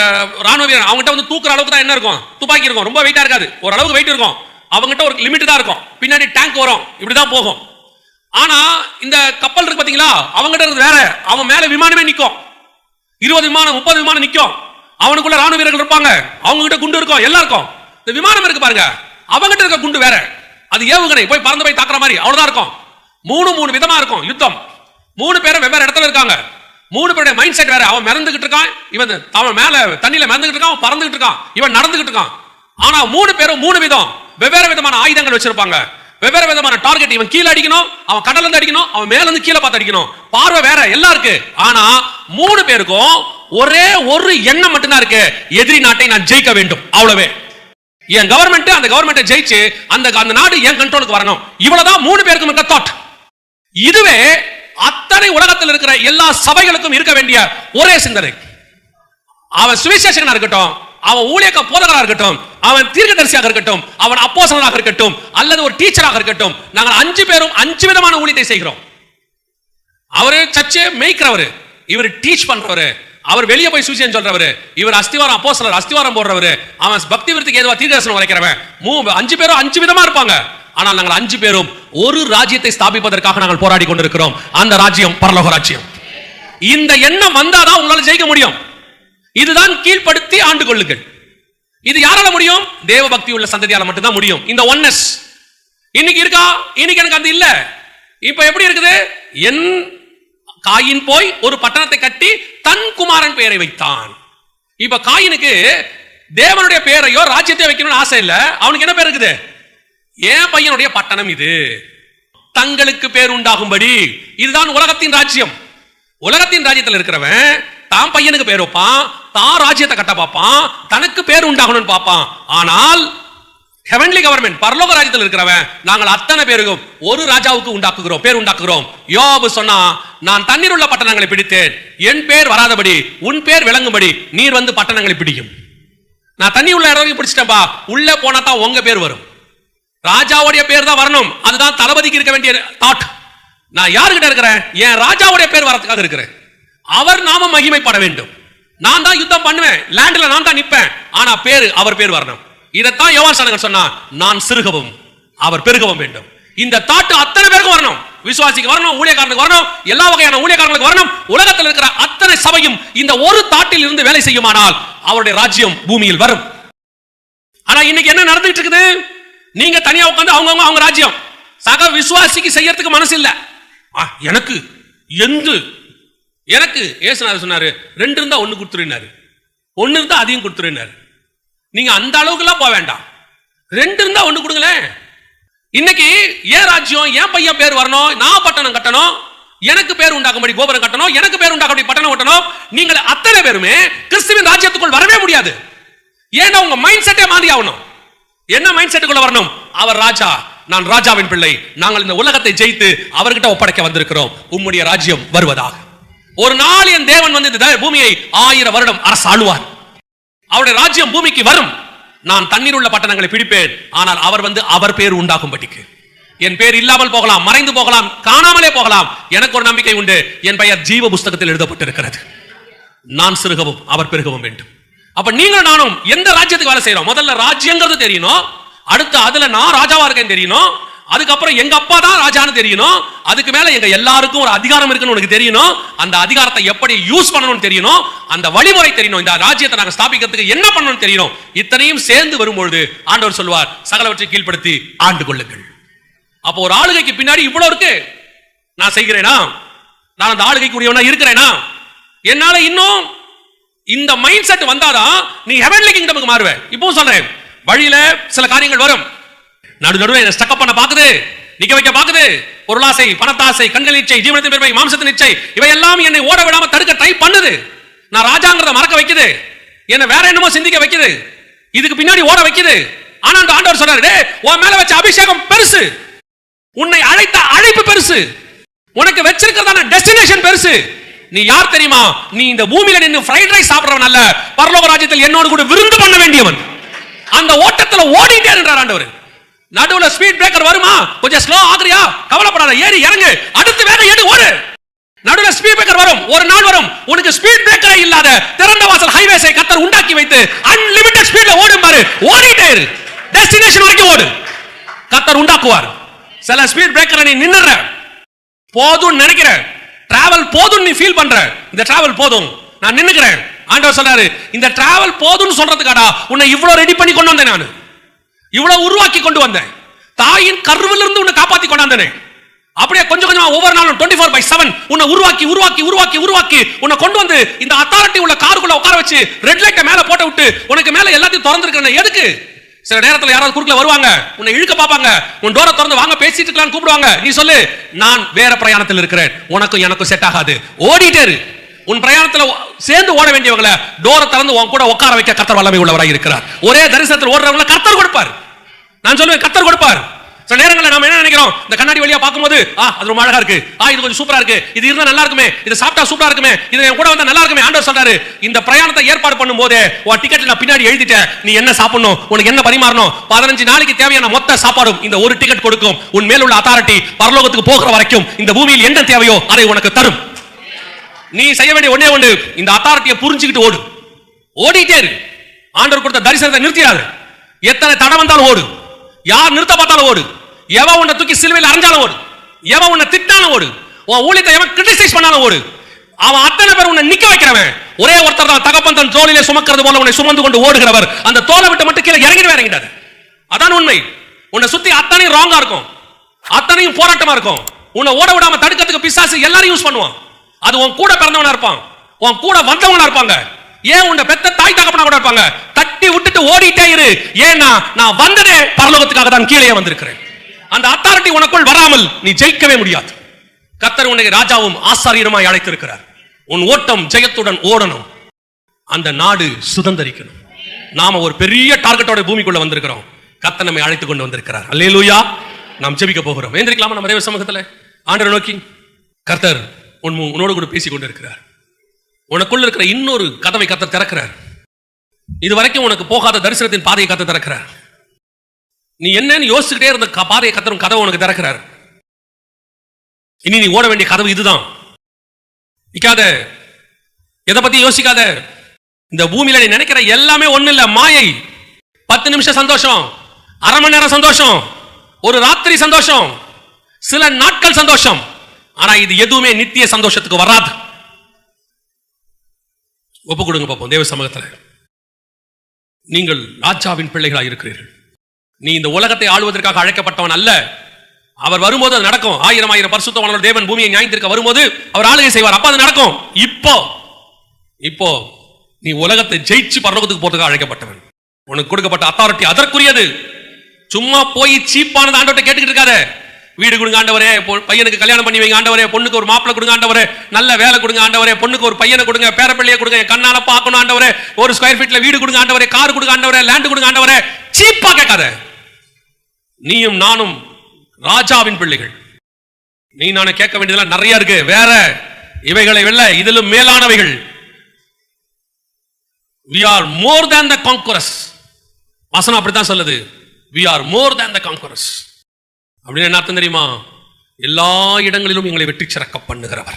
ராணுவ வீரர். அவங்ககிட்ட வந்து தூக்குற அளவுக்கு தான் என்ன இருக்கும்? துப்பாக்கி இருக்கும். ரொம்ப வெயிட்டா இருக்காது, ஓரளவுக்கு வெயிட் இருக்கும். அவங்ககிட்ட ஒரு லிமிட் தான் இருக்கும். பின்னாடி டேங்க் வரும், இப்படிதான் போகும். ஆனா இந்த கப்பல் இருக்கு பாத்தீங்களா, அவங்ககிட்ட இருக்கிறது வேற. அவன் மேல விமானமே நிக்கும், 20 விமானம் 30 விமானம் நிக்கும். அவனுக்குள்ள ராணுவ வீரர்கள் இருப்பாங்க, அவங்க கிட்ட குண்டு இருக்கும், எல்லாம் இருக்கும். இந்த விமானம் இருக்கு பாருங்க, அவங்கிட்ட இருக்க குண்டு வேற. அது ஏவுகணை, போய் பறந்து போய் தாக்குற மாதிரி, அவ்வளவுதான் இருக்கும். 3 விதமா இருக்கும் யுத்தம். 3 பேரும் வெவ்வேறு இடத்துல இருக்காங்க. 3 பேருடைய மைண்ட் செட் வேற. அவன் மிதந்துகிட்டு இருக்கான், இவன் அவன் மேல தண்ணியில மிதந்துகிட்டு இருக்கான், அவன் பறந்துகிட்டு இருக்கான், இவன் நடந்துகிட்டு இருக்கான். ஆனா 3 பேரும் 3 விதம், வெவ்வேறு விதமான ஆயுதங்கள் வச்சிருப்பாங்க, வெவ்வேறு விதமான டார்கெட். இவன் கீழே அடிக்கணும், அவன் கடல்ல இருந்து அடிக்கணும், அவன் மேல இருந்து கீழே பார்த்து அடிக்கணும். பார்வை வேற, எல்லாம் இருக்கு. ஆனா 3 பேருக்கும் ஒரே ஒரு எண்ணம் மட்டும்தான் இருக்கு, எதிரி நாட்டை நான் ஜெயிக்க வேண்டும். அவ்வளவே. என் கவர்மெண்ட், அந்த கவர்மெண்ட்டை ஜெயிச்சு அந்த நாடு என் கண்ட்ரோலுக்கு வரணும். இவ்வளவுதான் 3 பேருக்கும் இருக்க தாட். இதுவே அத்தனை உலகத்தில் இருக்கிற எல்லா சபைகளுக்கும் இருக்க வேண்டிய ஒரே சிந்தனை. அவன் சுவிசேஷகனா இருக்கட்டும், அவன் ஊழியக்க போதகராக இருக்கட்டும், அவன் தீர்க்கதரிசியாக இருக்கட்டும், அவன் அப்போஸ்தலனாக இருக்கட்டும், அல்லது ஒரு டீச்சராக இருக்கட்டும், நாங்கள் 5 பேரும் 5 விதமான ஊழியத்தை செய்கிறோம். அவரு சர்ச்சை மேய்க்கிறவரு, இவர் டீச் பண்றவரு, அவர் வெளியே போய் சுவிசேஷம் சொல்றவரு, இவர் அஸ்திவாரம் அப்போஸ்தலர், அஸ்திவாரம் போடுறவரு, அவன் பக்தி விருத்திக்கு ஏதுவா தீர்க்கதரிசனம் வளைக்கிறவன். 5 பேரும் 5 விதமா இருப்பாங்க. ஆனால் நாங்கள் 5 பேரும் ஒரு ராஜ்யத்தை ஸ்தாபிப்பதற்காக நாங்கள் போராடி கொண்டிருக்கிறோம். அந்த ராஜ்யம் பரலோக ராஜ்யம். இந்த எண்ணம் வந்தாதான் உங்களால ஜெயிக்க முடியும். இதுதான் கீழ்ப்படுத்தி ஆண்டு கொள்ளுங்கள். இது யாரால முடியும்? தேவ பக்தி உள்ள சந்ததியால மட்டும்தான் முடியும். இந்த ஒன்னஸ் இன்னைக்கு இருக்கா? இன்னைக்கு எனக்கு அந்த இல்ல. இப்ப எப்படி இருக்குது? என் காயின் போய் ஒரு பட்டணத்தை கட்டி தன் குமாரன் பெயரை வைத்தான். இப்ப காயினுக்கு தேவனுடைய பெயரையோ ராஜ்யத்தை வைக்கணும்னு ஆசை இல்ல. அவனுக்கு என்ன பேர் இருக்குது? என் பையனுடைய பட்டணம் இது, தங்களுக்கு பேர் உண்டாகும்படி. இதுதான் உலகத்தின் ராஜ்யம். உலகத்தின் ராஜ்யத்தில் இருக்கிறவன் தான் பையனுக்கு பேர் வைப்பான், தான் ராஜ்யத்தை கட்ட பார்ப்பான், தனக்கு பேர் உண்டாகணும்னு பார்ப்பான். ஆனால் ஹெவன்லி கவர்மெண்ட், பரலோக ராஜ்யத்தில் இருக்கிறவன், நாங்கள் அத்தனை பேருக்கும் ஒரு ராஜாவுக்கு உண்டாக்குகிறோம், பேர் உண்டாக்குகிறோம். யோபு சொன்னா, நான் தண்ணீர் உள்ள பட்டணங்களை பிடித்தேன், என் பேர் வராதபடி உன் பேர் விளங்கும்படி நீர் வந்து பட்டணங்களை பிடிக்கும். நான் தண்ணி உள்ள இடத்துக்கு பிடிச்சிட்டேன்பா, உள்ள போனா தான் உங்க பேர் வரும், ராஜாவுடைய பேர் தான் வரணும். அதுதான் தளபதிக்கு இருக்க வேண்டிய தாட். நான் யாருகிட்ட இருக்கிறேன்? என் ராஜாவுடைய பேர் வரதுக்காக இருக்கிறேன். அவர் நாம மகிமைப்பட வேண்டும். நான் தான் யுத்தம் பண்ணுவேன், லேண்ட்ல நான் தான் நிற்பேன், ஆனா பேரு அவர் பேர் வரணும். இதைத்தான் யோவான் சொன்னா, நான் சிறுகவும் அவர் பெருகவும் வேண்டும். இந்த தாட்டு அத்தனை பேருக்கு வரணும். விசுவாசிக்கு வரணும், ஊழியக்காரனுக்கு வரணும், எல்லா வகையான ஊழியக்காரர்களுக்கு வரணும். உலகத்தில் இருக்கிற அத்தனை சபையும் இந்த ஒரு தாட்டில் இருந்து வேலை செய்யுமானால் அவருடைய ராஜ்யம் பூமியில் வரும். ஆனா இன்னைக்கு என்ன நடந்துட்டு இருக்குது? நீங்க தனியா உட்கார்ந்து அவங்க ராஜ்யம், சக விசுவாசிக்கு செய்யறதுக்கு மனசு இல்ல. எனக்கு ஏசுநாதர் சொன்னாரு, 2 இருந்தா 1 கொடுத்துருனாரு, 1 இருந்தா அதையும் கொடுத்துருனாரு. நீங்க அந்த அளவுக்கு எல்லாம் போக வேண்டாம், 2 இருந்தா 1 கொடுங்களேன். இன்னைக்கு ஏன் ராஜ்யம், என் பையன் பேர் வரணும், நான் பட்டணம் கட்டணும், எனக்கு பேர் உண்டாக்கும்படி கோபுரம் கட்டணும், எனக்கு பேர் உண்டாக்கும்படி பட்டணம் கட்டணும். நீங்கள் அத்தனை பேருமே கிறிஸ்துவின் ராஜ்யத்துக்குள் வரவே முடியாது. ஏன்னா உங்க மைண்ட் செட்டே மாறி ஆகணும். என்ன மைண்ட் செட்டுக்குள்ள வரணும்? அவர் ராஜா, நான் ராஜாவின் பிள்ளை, நாங்கள் இந்த உலகத்தை ஜெயித்து அவர்கிட்ட ஒப்படைக்க வந்திருக்கிறோம், உம்முடைய ராஜ்யம் வருவதாக. ஒரு நாள் என் தேவன் வந்து இந்த பூமியை 1000 வருடம் அரசு ஆளுவார். அவருடைய ராஜ்யம் பூமிக்கு வரும். நான் தண்ணீர் உள்ள பட்டணங்களை பிடிப்பேன், ஆனால் அவர் வந்து அவர் பேர் உண்டாகும்படிக்கு. என் பேர் இல்லாமல் போகலாம், மறைந்து போகலாம், காணாமலே போகலாம். எனக்கு ஒரு நம்பிக்கை உண்டு, என் பெயர் ஜீவ புஸ்தகத்தில் எழுதப்பட்டிருக்கிறது. நான் சிறுகவும் அவர் பெருகவும் வேண்டும். அப்ப நீங்க நானும் எந்த ராஜ்யத்துக்கு வேலை செய்யறோம்? முதல்ல ராஜ்யங்கிறது தெரியணும், அடுத்து அதுல நான் ராஜாவா இருக்கேன் தெரியணும், அதுக்கப்புறம் எங்க அப்பா தான் ராஜான்னு தெரியணும், அதுக்கு மேல எங்க எல்லாருக்கும் ஒரு அதிகாரம் இருக்குன்னு உனக்கு தெரியணும், அந்த அதிகாரத்தை எப்படி யூஸ் பண்ணணும்னு தெரியணும், அந்த வழிமுறை தெரியணும், இந்த ராஜ்யத்தை நாங்க ஸ்தாபிக்கிறதுக்கு என்ன பண்ணணும்னு தெரியணும். இத்தனையும் சேர்ந்து வரும்பொழுது ஆண்டவர் சொல்வார், சகலவற்றை கீழ்ப்படுத்தி ஆண்டு கொள்ளுங்கள். அப்போ ஒரு ஆளுகைக்கு பின்னாடி இவ்வளவு இருக்கு. நான் செய்கிறேனா? நான் அந்த ஆளுகைக்கு உரியவனா இருக்கிறேனா? என்னால இன்னும் இந்த மைண்ட் செட் வந்தாதான் நீ ஹெவன்லி கிங்டமுக்கு மாறுவே. இப்போ சொல்றேன், வழியில சில காரியங்கள் வரும், நடுவே என்ன ஸ்டக் அப் பண்ண பாக்குது, நிக்க வைக்க பாக்குது. பொருளாசை, பணத்தாசை, கண்கள் இச்சை, ஜீவனத்தின் பெருமை, மாம்சத்தின் இச்சை, இவையெல்லாம் என்னை ஓட விடாம தடுக்க ட்ரை பண்ணுது. நான் ராஜாங்கிறத மறக்க வைக்குது, என்ன வேற என்னமோ சிந்திக்க வைக்குது, இதுக்கு பின்னாடி ஓட வைக்குது. ஆனா அந்த ஆண்டவர் சொல்றாரு, டேய், உன் மேல வச்ச அபிஷேகம் பெருசு, உன்னை அழைத்த அழைப்பு பெருசு, உனக்கு வச்சிருக்கிறதான டெஸ்டினேஷன் பெருசு. நீ யார் தெரியுமா? நீ இந்த பூமியில நின்னு ஃப்ரைட் ரைஸ் சாப்பிடுறவன் அல்ல, பரலோக ராஜ்யத்தில் என்னோடு கூட விருந்து பண்ண வேண்டியவன். அந்த ஓட்டத்துல ஓடிட்டே என்றார் ஆண்டவர். நடுவுல ஸ்பீட் பிரேக்கர் வருமா, கொஞ்சம் ஸ்லோ ஆகுறியா, கவலைப்படாத, ஏறி இறங்கு, அடுத்து வேற எடு, ஓடு. நடுவுல ஸ்பீட் பிரேக்கர் வரும், ஒரு நாள் வரும் உனக்கு ஸ்பீட் பிரேக்கரே இல்லாத திறந்த வாசல் ஹைவேஸை கர்த்தர் உண்டாக்கி வைத்து அன்லிமிட்டட் ஸ்பீட்ல ஓடும் பாரு, ஓடிட்டே இரு, டெஸ்டினேஷன் வரைக்கும் ஓடு, கர்த்தர் உண்டாக்குவார். சில ஸ்பீட் பிரேக்கரை நீ நின்னுற, போதும் நினைக்கிற, டிராவல் போதும் நீ ஃபீல் பண்ற, இந்த டிராவல் போதும், நான் நின்னுக்கிறேன். ஆண்டவர் சொல்றாரு, இந்த டிராவல் போதும்னு சொல்றதுக்காடா உன்னை இவ்வளவு ரெடி பண்ணி கொண்டு வந்தேன், நான் இவ்வளவு உருவாக்கி கொண்டு வந்தேன், தாயின் கருவில் இருந்து உன்னை காப்பாத்தி கொண்டாந்தேன். அப்படியே கொஞ்சம் கொஞ்சமா ஒவ்வொரு நாளும் 24/7 உன்னை உருவாக்கி உருவாக்கி உருவாக்கி உருவாக்கி உன்னை கொண்டு வந்து இந்த அத்தாரிட்டி உள்ள காருக்குள்ள உட்கார வச்சு ரெட் லைட்டை மேல போட்டு விட்டு உனக்கு மேல எல்லாத்தையும் திறந்துருக்கேன். எதுக்கு? சில நேரத்தில் யாராவது குறுக்குல வருவாங்க, உன்னை இழுக்க பாப்பாங்க, உன் டோரை திறந்து வாங்க பேசிட்டு இருக்கலாம் கூப்பிடுவாங்க. நீ சொல்லு, நான் வேற பிரயாணத்தில் இருக்கிறேன், உனக்கும் எனக்கும் செட் ஆகாது, ஓடிட்டே இரு. உன் பிரயாணத்தில் சேர்ந்து ஓட வேண்டியவங்களை டோரை திறந்து உன் கூட உட்கார வைக்க கர்த்தர் வல்லமை உள்ளவராக இருக்கிறார். ஒரே தரிசனத்தில் ஓடுறவங்களை கர்த்தர் கொடுப்பார். நான் சொல்லுவேன், கர்த்தர் கொடுப்பார். சில நேரங்களில் நாம என்ன நினைக்கிறோம், இந்த கண்ணாடி வழியா பார்க்கும்போது அது ரொம்ப அழகா இருக்கு, இது கொஞ்சம் சூப்பரா இருக்கு, இது இருந்தா நல்லா இருக்குமே, இது சாப்பிட்டா சூப்பரா இருக்குமே, இது என் கூட வந்தா நல்லா இருக்குமே. ஆண்டவர் சொல்றாரு, இந்த பிரயாணத்தை ஏற்பாடு பண்ணும் போதே உன் டிக்கெட் நான் பின்னாடி எழுதிட்டேன், நீ என்ன சாப்பிடணும், உனக்கு என்ன பரிமாறணும், 15 நாளைக்கு தேவையான மொத்த சாப்பாடும் இந்த ஒரு டிக்கெட் கொடுக்கும். உன் மேல் உள்ள அத்தாரிட்டி பரலோகத்துக்கு போகிற வரைக்கும் இந்த பூமியில் என்ன தேவையோ அதை உனக்கு தரும். நீ செய்ய வேண்டிய ஒண்ணே ஒன்று, இந்த அத்தாரிட்டியை புரிஞ்சுக்கிட்டு ஓடு, ஓடிட்டே இரு. ஆண்டவர் கொடுத்த தரிசனத்தை நிறுத்திடாது. எத்தனை தடை வந்தாலும் ஓடு, யார் நிறுத்த பார்த்தாலும் ஓடு, எவன் உன்னை தூக்கி சிலுவையில் அரைஞ்சாலும் ஓடு, எவன் உன்னை திட்டாலும் ஓடு, உன் ஊழியத்தை எவன் கிரிட்டிசைஸ் பண்ணாலும் ஓடு. அவன் அத்தனை பேர் உன்னை நிக்க வைக்கிறவன் ஒரே ஒருத்தர் தான். தகப்பன் தன் தோளிலே சுமக்கிறது போல உன்னை சுமந்து கொண்டு ஓடுகிறவர். அந்த தோலை விட்டு மட்டும் கீழே இறங்கிடாது. அதான் உண்மை. உன்னை சுத்தி அத்தனையும் ராங்கா இருக்கும், அத்தனையும் போராட்டமா இருக்கும். உன்னை ஓட விடாம தடுக்கிறதுக்கு பிசாசு எல்லாரும் யூஸ் பண்ணுவான். அது உன் கூட பிறந்தவனா இருப்பான், உன் கூட வந்தவனா இருப்பாங்க, ஏன் உன்னை பெத்த தாய் தகப்பனா கூட இருப்பாங்க. தட்டி விட்டுட்டு ஓடிட்டே இரு. ஏன்னா நான் வந்ததே பரலோகத்துக்காக தான், கீழே வந்திருக்கிறேன். அந்த அத்தாரிட்டி உனக்குள் வராமல் நீ ஜெயிக்கவே முடியாது. கர்த்தர் உன்னை ராஜாவும் ஆசாரியருமாய் அழைத்திருக்கிறார். உன் ஓட்டம் ஜெயத்துடன் ஓடணும், அந்த நாடு சுதந்தரிக்கணும். நாம ஒரு பெரிய டார்கெட்டோட பூமிக்குள்ள வந்திருக்கிறோம். கர்த்தர் நம்மை அழைத்து கொண்டு வந்திருக்கிறார். அல்லேலூயா. நாம் ஜெபிக்க போகிறோம். ஏந்திரிக்கலாமா நம்ம தேவ சமூகத்துல ஆண்டவரை நோக்கி? கர்த்தர் உன்னோடு கூட பேசிக் கொண்டிருக்கிறார். உனக்குள்ள இருக்கிற இன்னொரு கதவை கர்த்தர் திறக்கிறார். இதுவரைக்கும் உனக்கு போகாத தரிசனத்தின் பாதையை கர்த்தர் திறக்கிறார். நீ என்னன்னு யோசிச்சுக்கிட்டே இருந்த பாதையை கர்த்தர் கதவை உனக்கு திறக்கிறார். இனி நீ ஓட வேண்டிய கதவு இதுதான். நிக்காத, எதை பத்தி யோசிக்காத. இந்த பூமியில நீ நினைக்கிற எல்லாமே ஒண்ணு இல்ல, மாயை. 10 நிமிஷம் சந்தோஷம், அரை மணி நேரம் சந்தோஷம், ஒரு ராத்திரி சந்தோஷம், சில நாட்கள் சந்தோஷம். ஆனா இது எதுவுமே நித்திய சந்தோஷத்துக்கு வராது. ஒப்பு கொடுங்க பார்ப்போம் தேவ சமூகத்துல. நீங்கள் ராஜாவின் பிள்ளைகளாக இருக்கிறீர்கள். நீ இந்த உலகத்தை ஆளுவதற்காக அழைக்கப்பட்டவன் அல்ல. அவர் வரும்போது அது நடக்கும். 1000 பரிசுத்தவான்களோட தேவன் பூமியை நியாயத்திற்கு வரும்போது அவர் ஆளுகை செய்வார். அப்ப அது நடக்கும். இப்போ நீ உலகத்தை ஜெயிச்சு பரலோகத்துக்கு போறதுக்காக அழைக்கப்பட்டவன். உனக்கு கொடுக்கப்பட்ட அத்தாரிட்டி அதற்குரியது. சும்மா போய் சீப்பானது ஆண்டவர்கிட்ட கேட்டுக்கிட்டு இருக்காத. வீடு கொடுங்க ஆண்டவரே, பையனுக்கு கல்யாணம் பண்ணி வைங்க ஆண்டவரே, பொண்ணுக்கு ஒரு மாப்பிள்ளை கொடுங்க ஆண்டவரே, நல்ல வேலை கொடுங்க ஆண்டவரே, பொண்ணுக்கு ஒரு பையனை கொடுங்க, பேரப்பிள்ளையை கொடுங்க, கண்ணால பார்க்கணும் ஆண்டவரே, ஒரு ஸ்கொயர் ஃபீட்ல வீடு கொடுங்க ஆண்டவரே, கார் கொடுங்க ஆண்டவரே, லேண்ட் கொடுங்க ஆண்டவரே. சீப்பா கேட்காத. நீயும் நானும் ராஜாவின் பிள்ளைகள். நீ நானும் கேட்க வேண்டியதெல்லாம் நிறைய இருக்கு. வேற இவைகளை வெல்ல இதிலும் மேலானவைகள். We are more than the conquerors. வசனம் அப்படித்தான் சொல்லுது. We are more than the conquerors. அப்படின்னு என்ன அர்த்தம் தெரியுமா? எல்லா இடங்களிலும் எங்களை வெற்றி சிறக்க பண்ணுகிறவர்.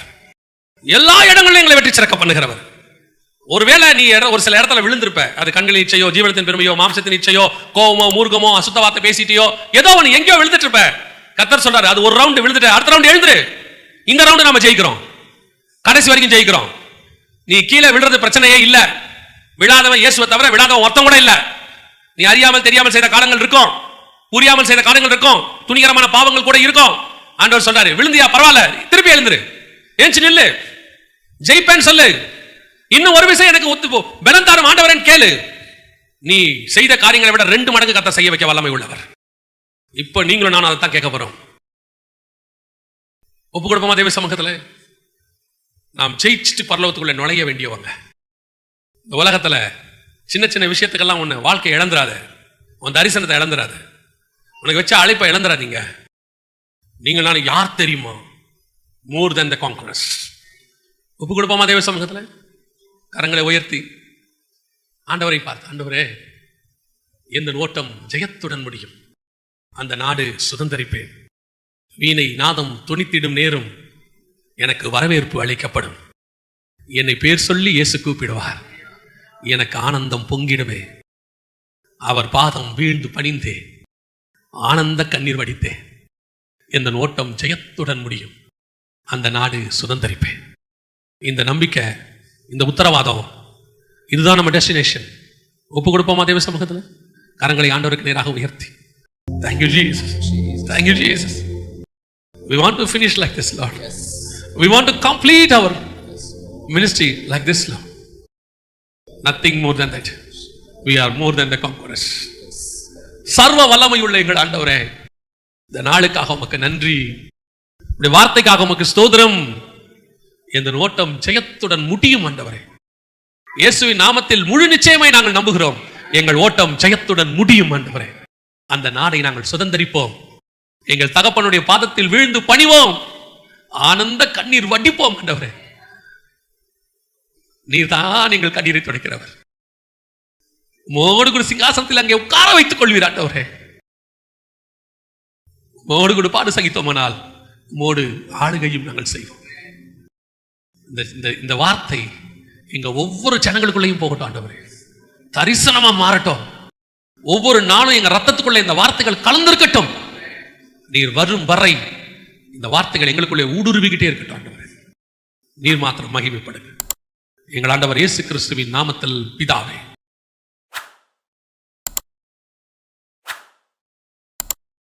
எல்லா இடங்களிலும் எங்களை வெற்றி சிறக்க பண்ணுகிறவர். ஒருவேளை நீ ஒரு சில இடத்துல விழுந்திருப்ப. அது கண்களின் இச்சையோ, ஜீவனத்தின் பெருமையோ, மாம்சத்தின் இச்சையோ, கோவமோ, மூர்க்கமோ, அசுத்த வார்த்தை பேசிட்டியோ, ஏதோ ஒன்று எங்கேயோ விழுந்துட்டு இருப்ப. கர்த்தர் சொல்றாரு, அது ஒரு ரவுண்ட் விழுந்துட்டு அடுத்த ரவுண்ட் எழுந்துரு. இந்த ரவுண்ட் நாம ஜெயிக்கிறோம், கடைசி வரைக்கும் ஜெயிக்கிறோம். நீ கீழே விழுறது பிரச்சனையே இல்ல. விழாதவன் இயேசுவை தவிர விழாதவன் ஒருத்தன் கூட இல்ல. நீ அறியாமல் தெரியாமல் செய்த காலங்கள் இருக்கும், புரியாமல் செய்த காலங்கள் இருக்கும், துணிகரமான பாவங்கள் கூட இருக்கும். ஆண்டவர் சொல்றாரு, விழுந்தியா பரவாயில்ல, திருப்பி எழுந்துரு, ஏஞ்சி நில்லு, ஜெயிப்பேன்னு சொல்லு. இன்னும் ஒரு விஷயம் எனக்கு ஒத்து போ, பலன் தாரும் ஆண்டவரேன்னு கேளு. நீ செய்த காரியங்களை விட 2 மடங்கு கர்த்தர் செய்ய வைக்க வல்லமை உள்ளவர். இப்ப நீங்களும் நானும் அதை தான் கேட்க போறோம். ஒப்பு கொடுப்போமா தேவ சமூகத்துல? நாம் ஜெயிச்சுட்டு பரலோகத்துக்குள்ள நுழைய வேண்டியவங்க. இந்த உலகத்துல சின்ன சின்ன விஷயத்துக்கெல்லாம் ஒண்ணு வாழ்க்கை இழந்துராது, உன் தரிசனத்தை இழந்துராது, உனக்கு வச்ச அழைப்பை இழந்துராதீங்க. நீங்கள் நான் யார் தெரியுமா? மோர் தென் த கான்கரர்ஸ். ஒப்பு கொடுப்போமா தேவ சமூகத்துல? கரங்களை உயர்த்தி ஆண்டவரை பார்த்து, ஆண்டவரே, எந்த ஓட்டம் ஜெயத்துடன் முடியும், அந்த நாடு சுதந்திரிப்பேன். வீணை நாதம் துணித்திடும் நேரும் எனக்கு வரவேற்பு அளிக்கப்படும். என்னை பேர் சொல்லி இயேசு கூப்பிடுவார், எனக்கு ஆனந்தம் பொங்கிடுமே. அவர் பாதம் வீழ்ந்து பணிந்தே ஆனந்த கண்ணீர் வடித்தேன். எந்த ஓட்டம் ஜெயத்துடன் முடியும், அந்த நாடு சுதந்திரிப்பேன். இந்த நம்பிக்கை, இந்த உத்தரவாதம், இதுதான் நம்ம டெஸ்டினேஷன். ஒப்பு கொடுப்போமா தேவ சமூகத்தில்? கரங்களை ஆண்டவருக்கு நேராக உயர்த்தி, thank you Jesus, thank you Jesus. We want to finish like this, Lord. We want to complete our ministry like this, Lord. Nothing more than that. We are more than the conquerors. சர்வ வல்லமையுள்ள எங்கள் ஆண்டவரே, இந்த நாளுக்காக உமக்கு நன்றி, இந்த வார்த்தைக்காக உமக்கு ஸ்தோத்திரம். இந்த ஓட்டம் ஜெயத்துடன் முடியும் ஆண்டவரே. இயேசுவின் நாமத்தில் முழு நிச்சயமாய் நாங்கள் நம்புகிறோம், எங்கள் ஓட்டம் ஜெயத்துடன் முடியும் ஆண்டவரே. அந்த நாடை நாங்கள் சுதந்திரிப்போம், எங்கள் தகப்பனுடைய பாதத்தில் வீழ்ந்து பணிவோம், ஆனந்த கண்ணீர் வடிப்போம் ஆண்டவரே. நீர் தான் எங்கள் கண்ணீரை துடைக்கிறவர். மோடு கூட சிங்காசனத்தில் அங்கே உட்கார வைத்துக் கொள்வீர் ஆண்டவரே. மோடு கூட பாடு சகித்தோமானால் மோடு ஆளுகையும் நாங்கள் செய்வோம். இந்த வார்த்தை எங்க ஒவ்வொரு ஜனங்களுக்குள்ளேயும் போகட்டும் ஆண்டவரே, தரிசனமா மாறட்டும். ஒவ்வொரு நாளும் எங்க ரத்தத்துக்குள்ள இந்த வார்த்தைகள் கலந்திருக்கட்டும். நீர் வரும் வரை இந்த வார்த்தைகள் எங்களுக்குள்ளே ஊடுருவிக்கிட்டே இருக்கட்டும் ஆண்டவரே. நீர் மாத்திரம் மகிமைப்படுங்க. எங்கள் ஆண்டவர் இயேசு கிறிஸ்துவின் நாமத்தில் பிதாவே.